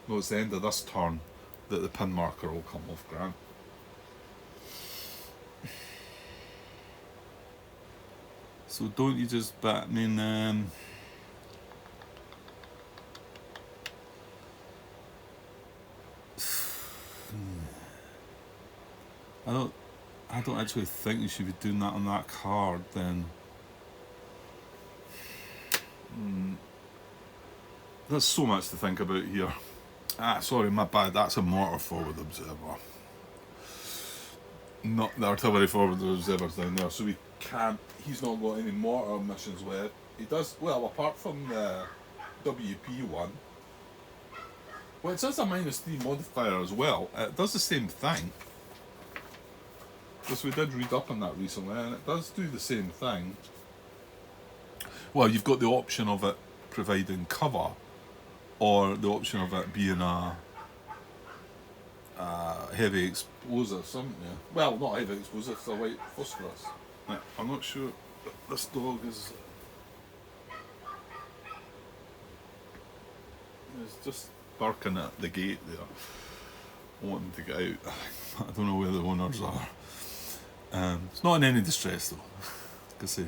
No, it's the end of this turn that the pin marker will come off, Grant. So don't you just bat, I mean, I don't actually think you should be doing that on that card then. There's so much to think about here. Sorry, my bad, that's a mortar forward observer. Not the artillery forward observer's down there, so we can't, he's not got any mortar missions left. He does, well, apart from the WP one, well, it says a -3 modifier as well. It does the same thing. Because we did read up on that recently, and it does do the same thing. Well, you've got the option of it providing cover, or the option of it being a heavy explosive, something. Yeah. Well, not heavy explosive, it's a white phosphorus. Yeah, I'm not sure this dog is just barking at the gate there, wanting to get out. I don't know where the owners are. It's not in any distress though, like I say.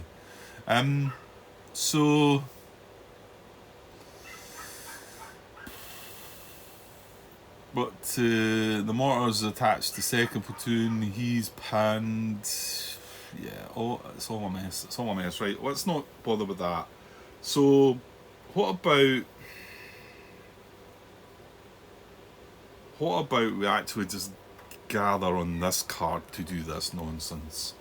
So but the mortar's attached to 2nd platoon. He's pinned. Yeah, it's all a mess. It's all a mess, right? Let's not bother with that. So what about we actually just gather on this card to do this nonsense?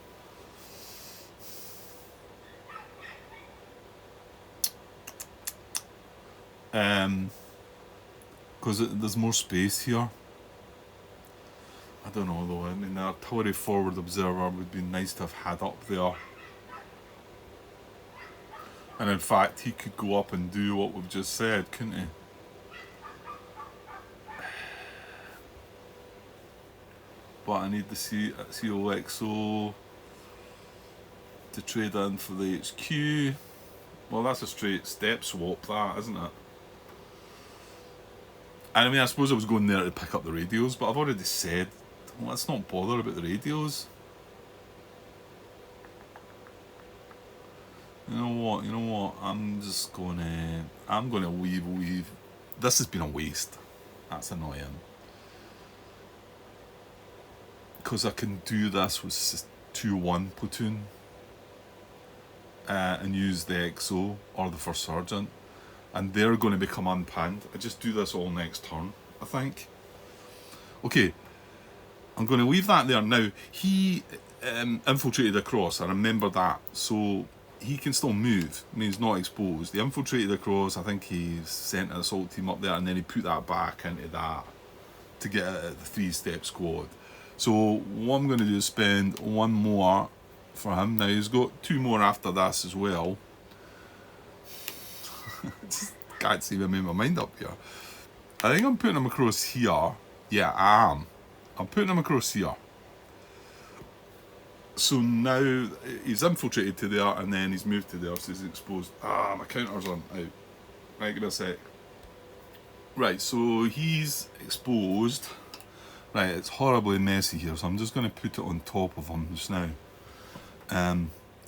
Because there's more space here. I don't know though, I mean the artillery forward observer would be nice to have had up there. And in fact, he could go up and do what we've just said, couldn't he? But I need the COXO to trade in for the HQ. Well, that's a straight step swap, that, isn't it? And I mean, I suppose I was going there to pick up the radios, but I've already said, well, let's not bother about the radios. You know what, I'm gonna weave. This has been a waste. That's annoying. Because I can do this with 2-1 platoon and use the XO or the first sergeant, and they're going to become unpinned. I just do this all next turn, I think. Okay, I'm going to leave that there. Now, he infiltrated across, I remember that, so he can still move. I mean, he's not exposed. He infiltrated across, I think he sent an assault team up there, and then he put that back into that to get the 3-step squad. So what I'm going to do is spend 1 more for him. Now he's got 2 more after this as well. Just can't seem to make my mind up here. I think I'm putting him across here. Yeah, I am. I'm putting him across here. So now he's infiltrated to there, and then he's moved to there, so he's exposed. My counters aren't out. Right, give me a sec. Right, so he's exposed. Right, it's horribly messy here, so I'm just going to put it on top of him just now.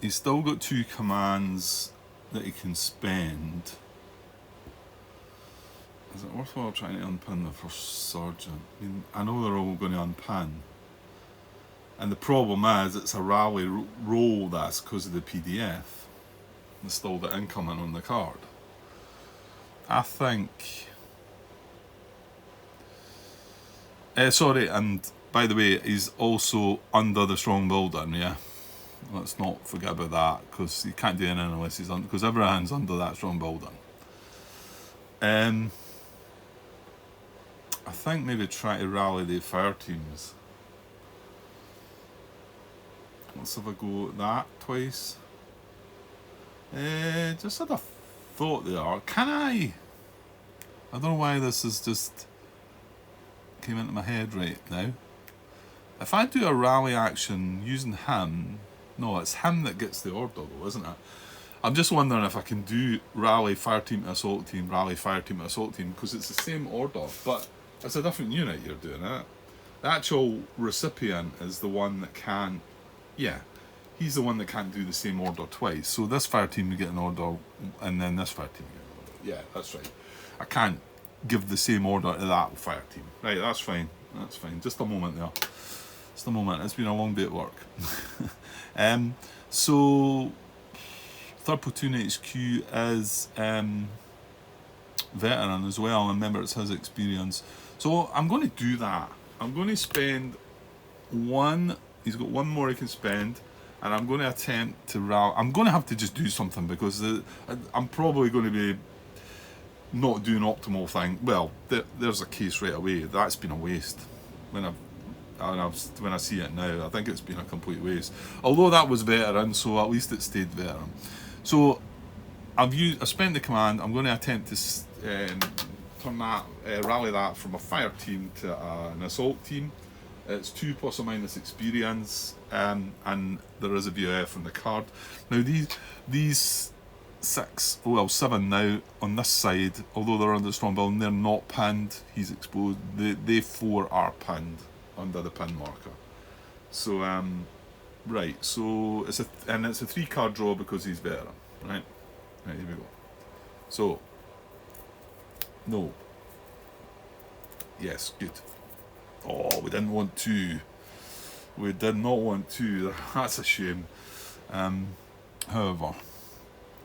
He's still got 2 commands that he can spend. Is it worthwhile trying to unpin the first sergeant? I mean, I know they're all going to unpin. And the problem is, it's a rally roll, that's because of the PDF. There's still the incoming on the card. I think... sorry, and by the way, he's also under the strong building, yeah? Let's not forget about that, because you can't do anything unless he's under, because everyone's under that strong building. I think maybe try to rally the fire teams. Let's have a go at that twice. Just had a thought there. Can I don't know why this is just came into my head right now. If I do a rally action using him, no, it's him that gets the order though, isn't it? I'm just wondering if I can do rally fire team to assault team, rally fire team to assault team, because it's the same order, but it's a different unit you're doing it. The actual recipient is the one that can, yeah, he's the one that can't do the same order twice. So this fire team will get an order, and then this fire team will get an order. Yeah, that's right. I can't give the same order to that fire team. Right, that's fine. That's fine. Just a moment there. Just a moment. It's been a long day at work. So 3rd Platoon HQ is veteran as well. And remember, it's his experience. So I'm going to do that. I'm going to spend 1. He's got 1 more he can spend. And I'm going to attempt to rally. I'm going to have to just do something, because I'm probably going to be not doing optimal thing. Well, there's a case right away. That's been a waste. When I see it now, I think it's been a complete waste. Although that was veteran, so at least it stayed veteran. So I spent the command. I'm going to attempt to turn that, rally that from a fire team to an assault team. It's 2 plus or minus experience, and there is a VOF on the card. Now these 7 now on this side, although they're under the strong building, they're not pinned. He's exposed. They 4 are pinned under the pin marker. So right, so it's a 3-card draw because he's veteran. Right, here we go. So no, yes, good. Oh, we didn't want to. We did not want to. That's a shame. However,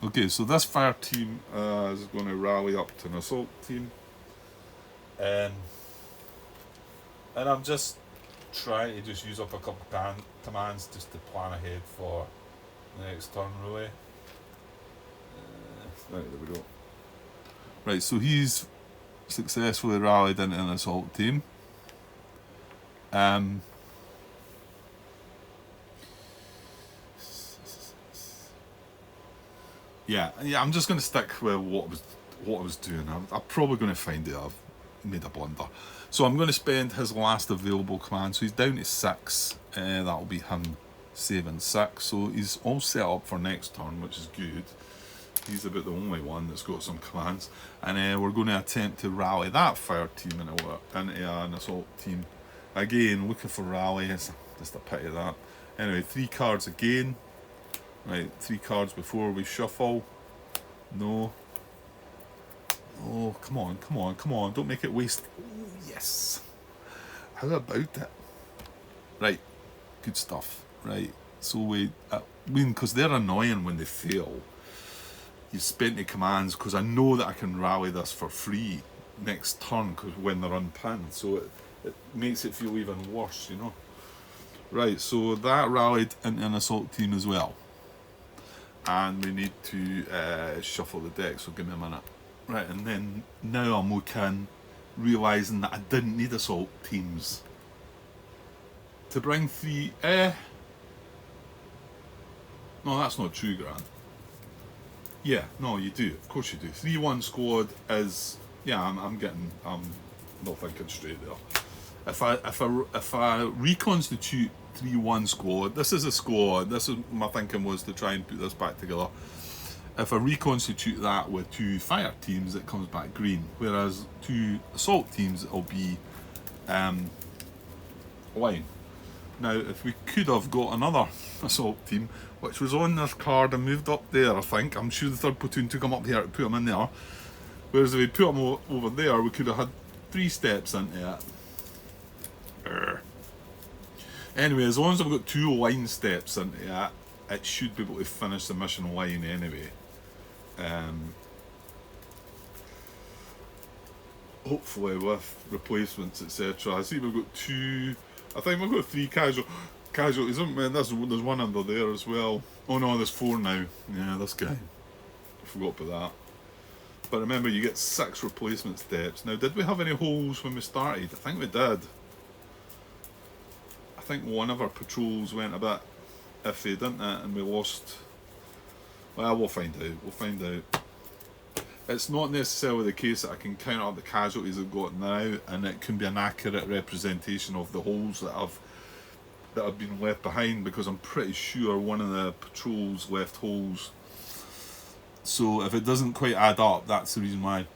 okay, so this fire team is going to rally up to an assault team. And I'm just trying to just use up a couple of commands just to plan ahead for the next turn, really. Right, there we go. Right, so he's successfully rallied into an assault team. yeah, I'm just going to stick with what I was doing. I'm probably going to find it. I've made a blunder. So I'm going to spend his last available command. So he's down to 6. That'll be him saving 6. So he's all set up for next turn, which is good. He's about the only one that's got some commands. And we're going to attempt to rally that fire team into an assault team. Again, looking for rally. It's just a pity of that. Anyway, 3 cards again. Right, 3 cards before we shuffle. No. Oh, come on, come on, come on. Don't make it waste. Oh, yes. How about it? Right, good stuff. Right, so I mean, because they're annoying when they fail. You've spent the commands, because I know that I can rally this for free next turn cause when they're unpinned. So it makes it feel even worse, you know. Right, so that rallied into an assault team as well. And we need to shuffle the deck, so give me a minute. Right, and then now I'm looking, realising that I didn't need assault teams. To bring 3... no, that's not true, Grant. Yeah, no, you do. Of course you do. 3-1 squad is... Yeah, I'm not thinking straight there. If I reconstitute 3-1 squad, this is a squad, this is my thinking was to try and put this back together. If I reconstitute that with 2 fire teams, it comes back green, whereas 2 assault teams, it'll be line. Now, if we could have got another assault team, which was on this card and moved up there, I think. I'm sure the 3rd platoon took him up here to put him in there. Whereas if we put him over there, we could have had 3 steps into it. Anyway, as long as I've got 2 line steps into it, it should be able to finish the mission line anyway. Hopefully with replacements, etc. I see we've got 2... I think we've got 3 casualties, haven't we? There's one under there as well. Oh no, there's 4 now. Yeah, this guy. I forgot about that. But remember, you get 6 replacement steps. Now, did we have any holes when we started? I think we did. I think one of our patrols went a bit iffy, didn't it? And we lost... Well, we'll find out. We'll find out. It's not necessarily the case that I can count up the casualties I've got now, and it can be an accurate representation of the holes that have been left behind, because I'm pretty sure one of the patrols left holes. So if it doesn't quite add up, that's the reason why.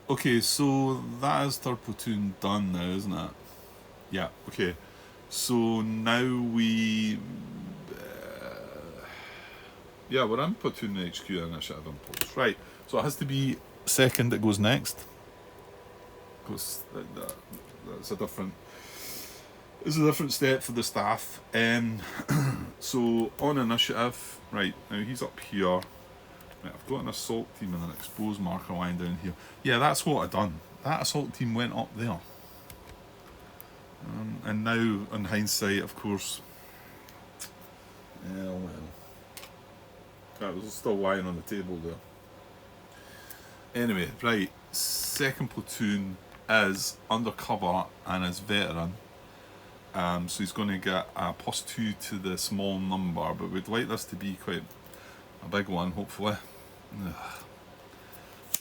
Okay, so that is 3rd platoon done now, isn't it? Yeah, okay. So now we... yeah, we're in platoon HQ initiative impulse. Right, so it has to be 2nd that goes next. Because that's a different... It's a different step for the staff. So, on initiative, right, now he's up here. Right, I've got an assault team and an exposed marker line down here. Yeah, that's what I've done. That assault team went up there. And now, in hindsight, of course... Yeah, well... That was still lying on the table there. Anyway, right, 2nd platoon is undercover and is veteran. So he's going to get a +2 to the small number, but we'd like this to be quite a big one, hopefully.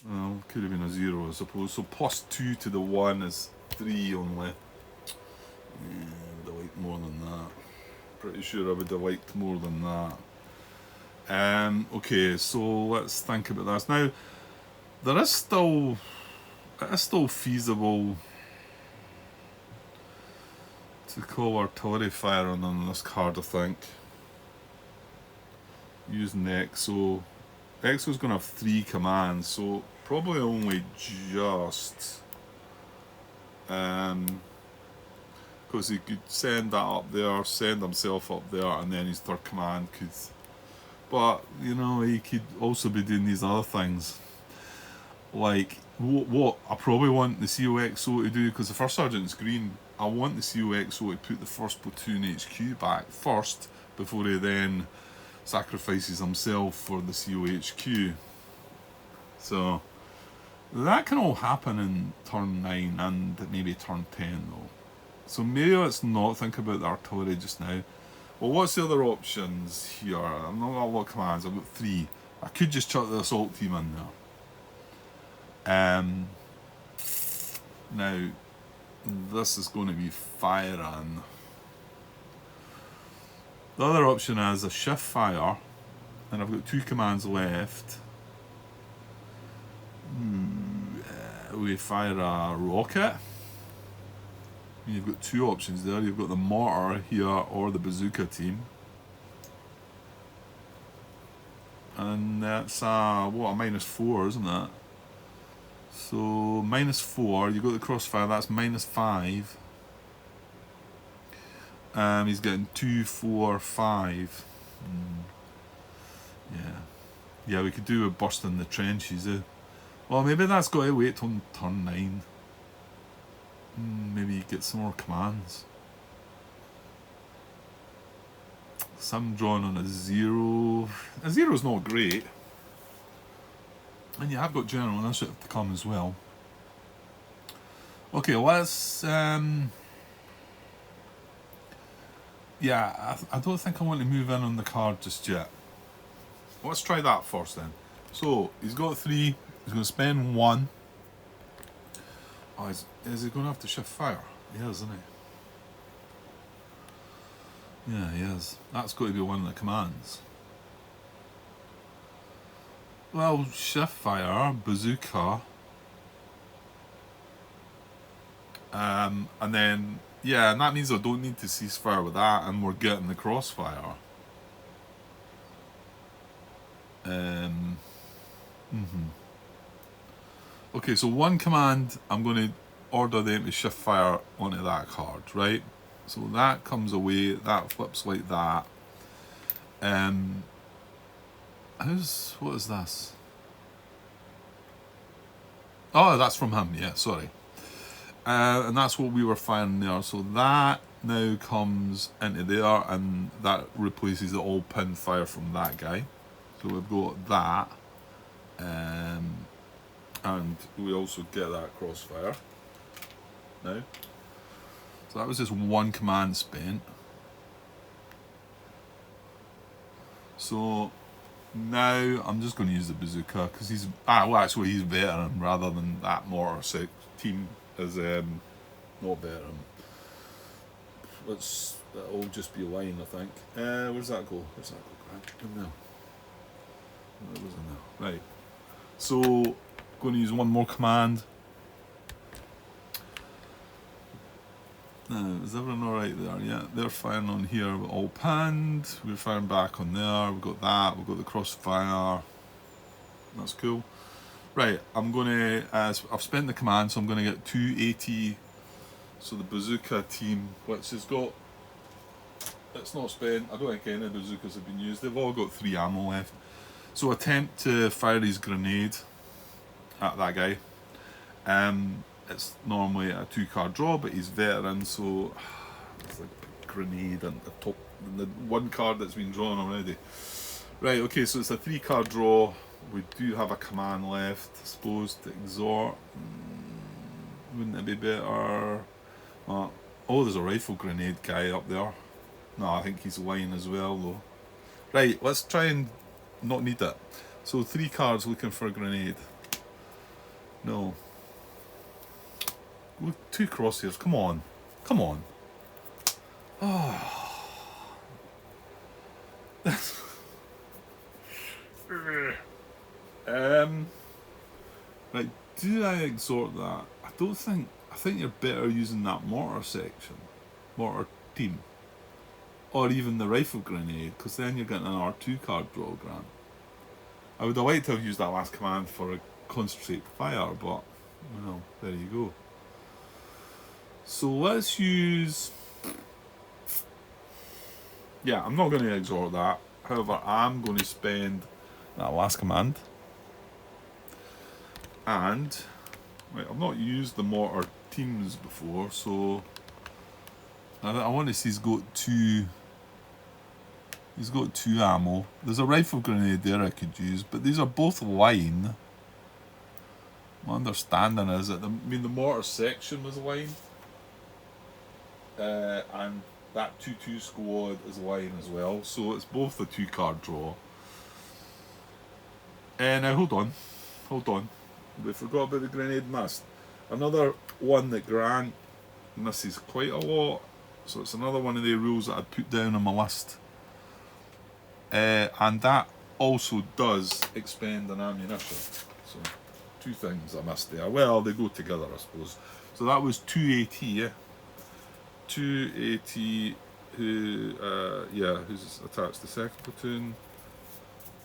Well, could have been a 0, I suppose. So +2 to the 1 is 3 only. Yeah, I would have liked more than that. Pretty sure I would have liked more than that. Okay, so let's think about this. Now, it is still feasible to call artillery fire on this card, I think. Using the EXO. EXO's going to have 3 commands, so probably only just... because he could send that up there, send himself up there, and then his 3rd command could... But, you know, he could also be doing these other things. Like, what I probably want the COXO to do, because the 1st Sergeant's green, I want the COXO to put the 1st Platoon HQ back first, before he then sacrifices himself for the COHQ. So, that can all happen in turn 9 and maybe turn 10 though. So maybe let's not think about the artillery just now. Well, what's the other options here? I've not got a lot of commands. I've got 3. I could just chuck the assault team in there. Now, this is going to be firing. The other option is a shift fire, and I've got 2 commands left. We fire a rocket. You've got 2 options there. You've got the mortar here or the bazooka team. And that's a -4, isn't it? So -4, you've got the crossfire, that's -5. He's getting 2, 4, 5. Yeah, we could do a burst in the trenches. Well, maybe that's got to wait till turn 9. Maybe get some more commands. Some drawn on a 0. A 0's not great. And you have got general initiative to come as well. Okay, let's... yeah, I don't think I want to move in on the card just yet. Let's try that first then. So, he's got 3. He's going to spend 1. Oh, is he going to have to shift fire? He is, isn't he? Yeah, he is. That's got to be one of the commands. Well, shift fire, bazooka. And then, yeah, and that means I don't need to cease fire with that, and we're getting the crossfire. Okay, so 1 command, I'm going to order them to shift fire onto that card, right? So that comes away, that flips like that. What is this? Oh, that's from him, yeah, sorry. And that's what we were firing there. So that now comes into there, and that replaces the all pin fire from that guy. So we've got that. And we also get that crossfire now. So that was just 1 command spent. So now I'm just going to use the bazooka because he's actually he's veteran rather than that mortar team is not veteran. That'll just be a line, I think. Where's that go? Where's that go? In there. It was in there. Right. So going to use 1 more command. Now, is everyone alright there? Yeah, they're firing on here, all panned. We're firing back on there. We've got that. We've got the crossfire. That's cool. Right, I'm going to, I've spent the command, so I'm going to get 280. So the bazooka team, which has got, it's not spent. I don't think any bazookas have been used. They've all got 3 ammo left. So attempt to fire his grenade at that guy. It's normally a 2-card draw, but he's veteran, so it's like a grenade and the top, the 1 card that's been drawn already. Right, okay, so it's a 3-card draw. We do have a command left, I suppose, to exhort. Wouldn't it be better? Oh, there's a rifle grenade guy up there. No, I think he's lying as well, though. Right, let's try and not need it. So 3 cards looking for a grenade. No. With 2 crosshairs, come on. Come on. Oh. Right, do I exhort that? I think you're better using that mortar section. Mortar team. Or even the rifle grenade, because then you're getting an R2 card draw, Grant. I would have liked to have used that last command for a concentrate fire, but, well, there you go. So let's use... Yeah, I'm not going to exhort that. However, I'm going to spend that last command. And, right, I've not used the mortar teams before, so I want to see he's got 2... He's got 2 ammo. There's a rifle grenade there I could use, but these are both line. My understanding is that the mortar section was line. And that 2-2 squad is lying as well. So it's both a 2-card draw. And now hold on. We forgot about the grenade mist. Another one that Grant misses quite a lot. So it's another one of the rules that I'd put down on my list. And that also does expend an ammunition. So 2 things I missed there. Well, they go together, I suppose. So that was 2 AT, yeah? 2 AT, who's attached to the 2nd platoon.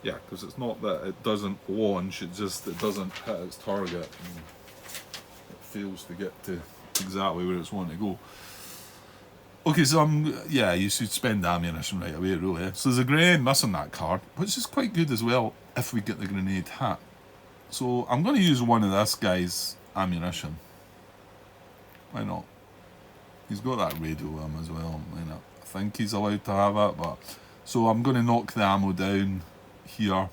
Yeah, because it's not that it doesn't launch, it doesn't hit its target and it fails to get to exactly where it's wanting to go. Okay, so you should spend ammunition right away, really. So there's a grenade missing that card, which is quite good as well if we get the grenade hit. So I'm going to use one of this guy's ammunition. Why not? He's got that radio with him as well. Why not? I think he's allowed to have it, but so I'm going to knock the ammo down here.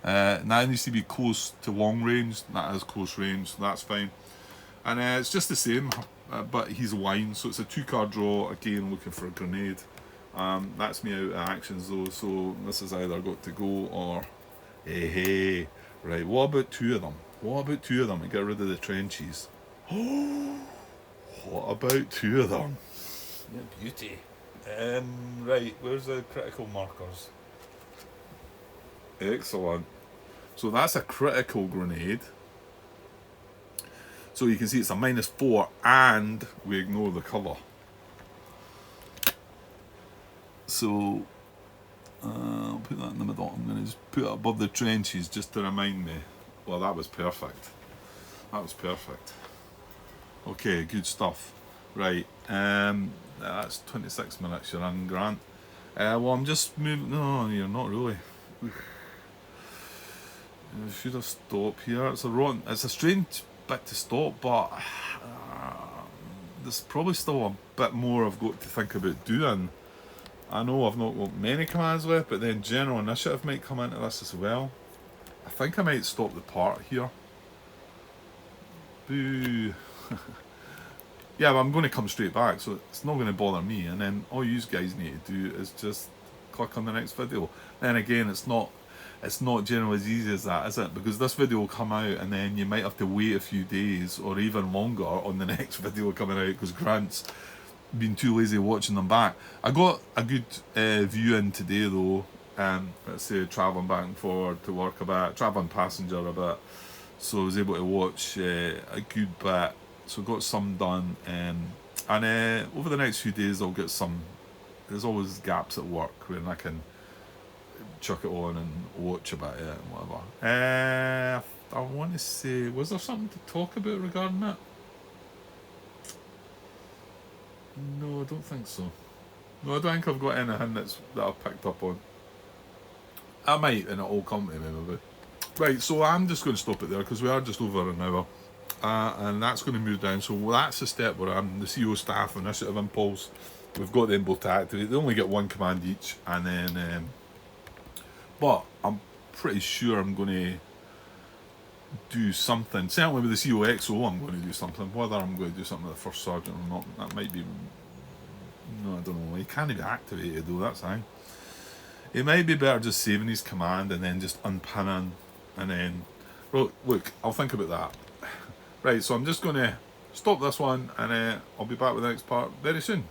Now it needs to be close to long range. That is close range, so that's fine. And it's just the same, but he's wine, so it's a 2-card draw. Again, looking for a grenade. That's me out of actions though, so this has either got to go or hey. Right, what about 2 of them? What about 2 of them and get rid of the trenches? What about 2 of them? Yeah, beauty. Right, where's the critical markers? Excellent. So that's a critical grenade. So you can see it's a -4 and we ignore the cover. So I'll put that in the middle. I'm going to just put it above the trenches just to remind me. Well, that was perfect. That was perfect. Okay, good stuff. Right, that's 26 minutes you're in, Grant. Well, I'm just moving. No, you're not really. I should have stopped here. It's a strange bit to stop, but there's probably still a bit more I've got to think about doing. I know I've not got many commands left, but then general initiative might come into this as well. I think I might stop the part here. Boo. Yeah, but I'm going to come straight back, so it's not going to bother me. And then all you guys need to do is just click on the next video. Then again, it's not generally as easy as that, is it? Because this video will come out and then you might have to wait a few days or even longer on the next video coming out because Grant's been too lazy watching them back. I got a good view in today though. Let's say travelling back and forward to work a bit, travelling passenger a bit. So I was able to watch a good bit. So got some done, and over the next few days I'll get some. There's always gaps at work when I can chuck it on and watch about it and whatever. I want to say, was there something to talk about regarding that? No, I don't think so. No, I don't think I've got anything that I've picked up on. I might, and it'll come to me maybe. Right, so I'm just going to stop it there because we are just over an hour. And that's going to move down. So that's the step where I'm the CO staff initiative impulse. We've got them both to activate. They only get 1 command each, and then but I'm pretty sure I'm going to do something. Certainly with the COXO I'm going to do something. Whether I'm going to do something with the first sergeant or not, that might be, no, I don't know. He can't be activated though, that's the thing. It might be better just saving his command and then just unpinning, and then, well, look, I'll think about that. Right, so I'm just going to stop this one, and I'll be back with the next part very soon.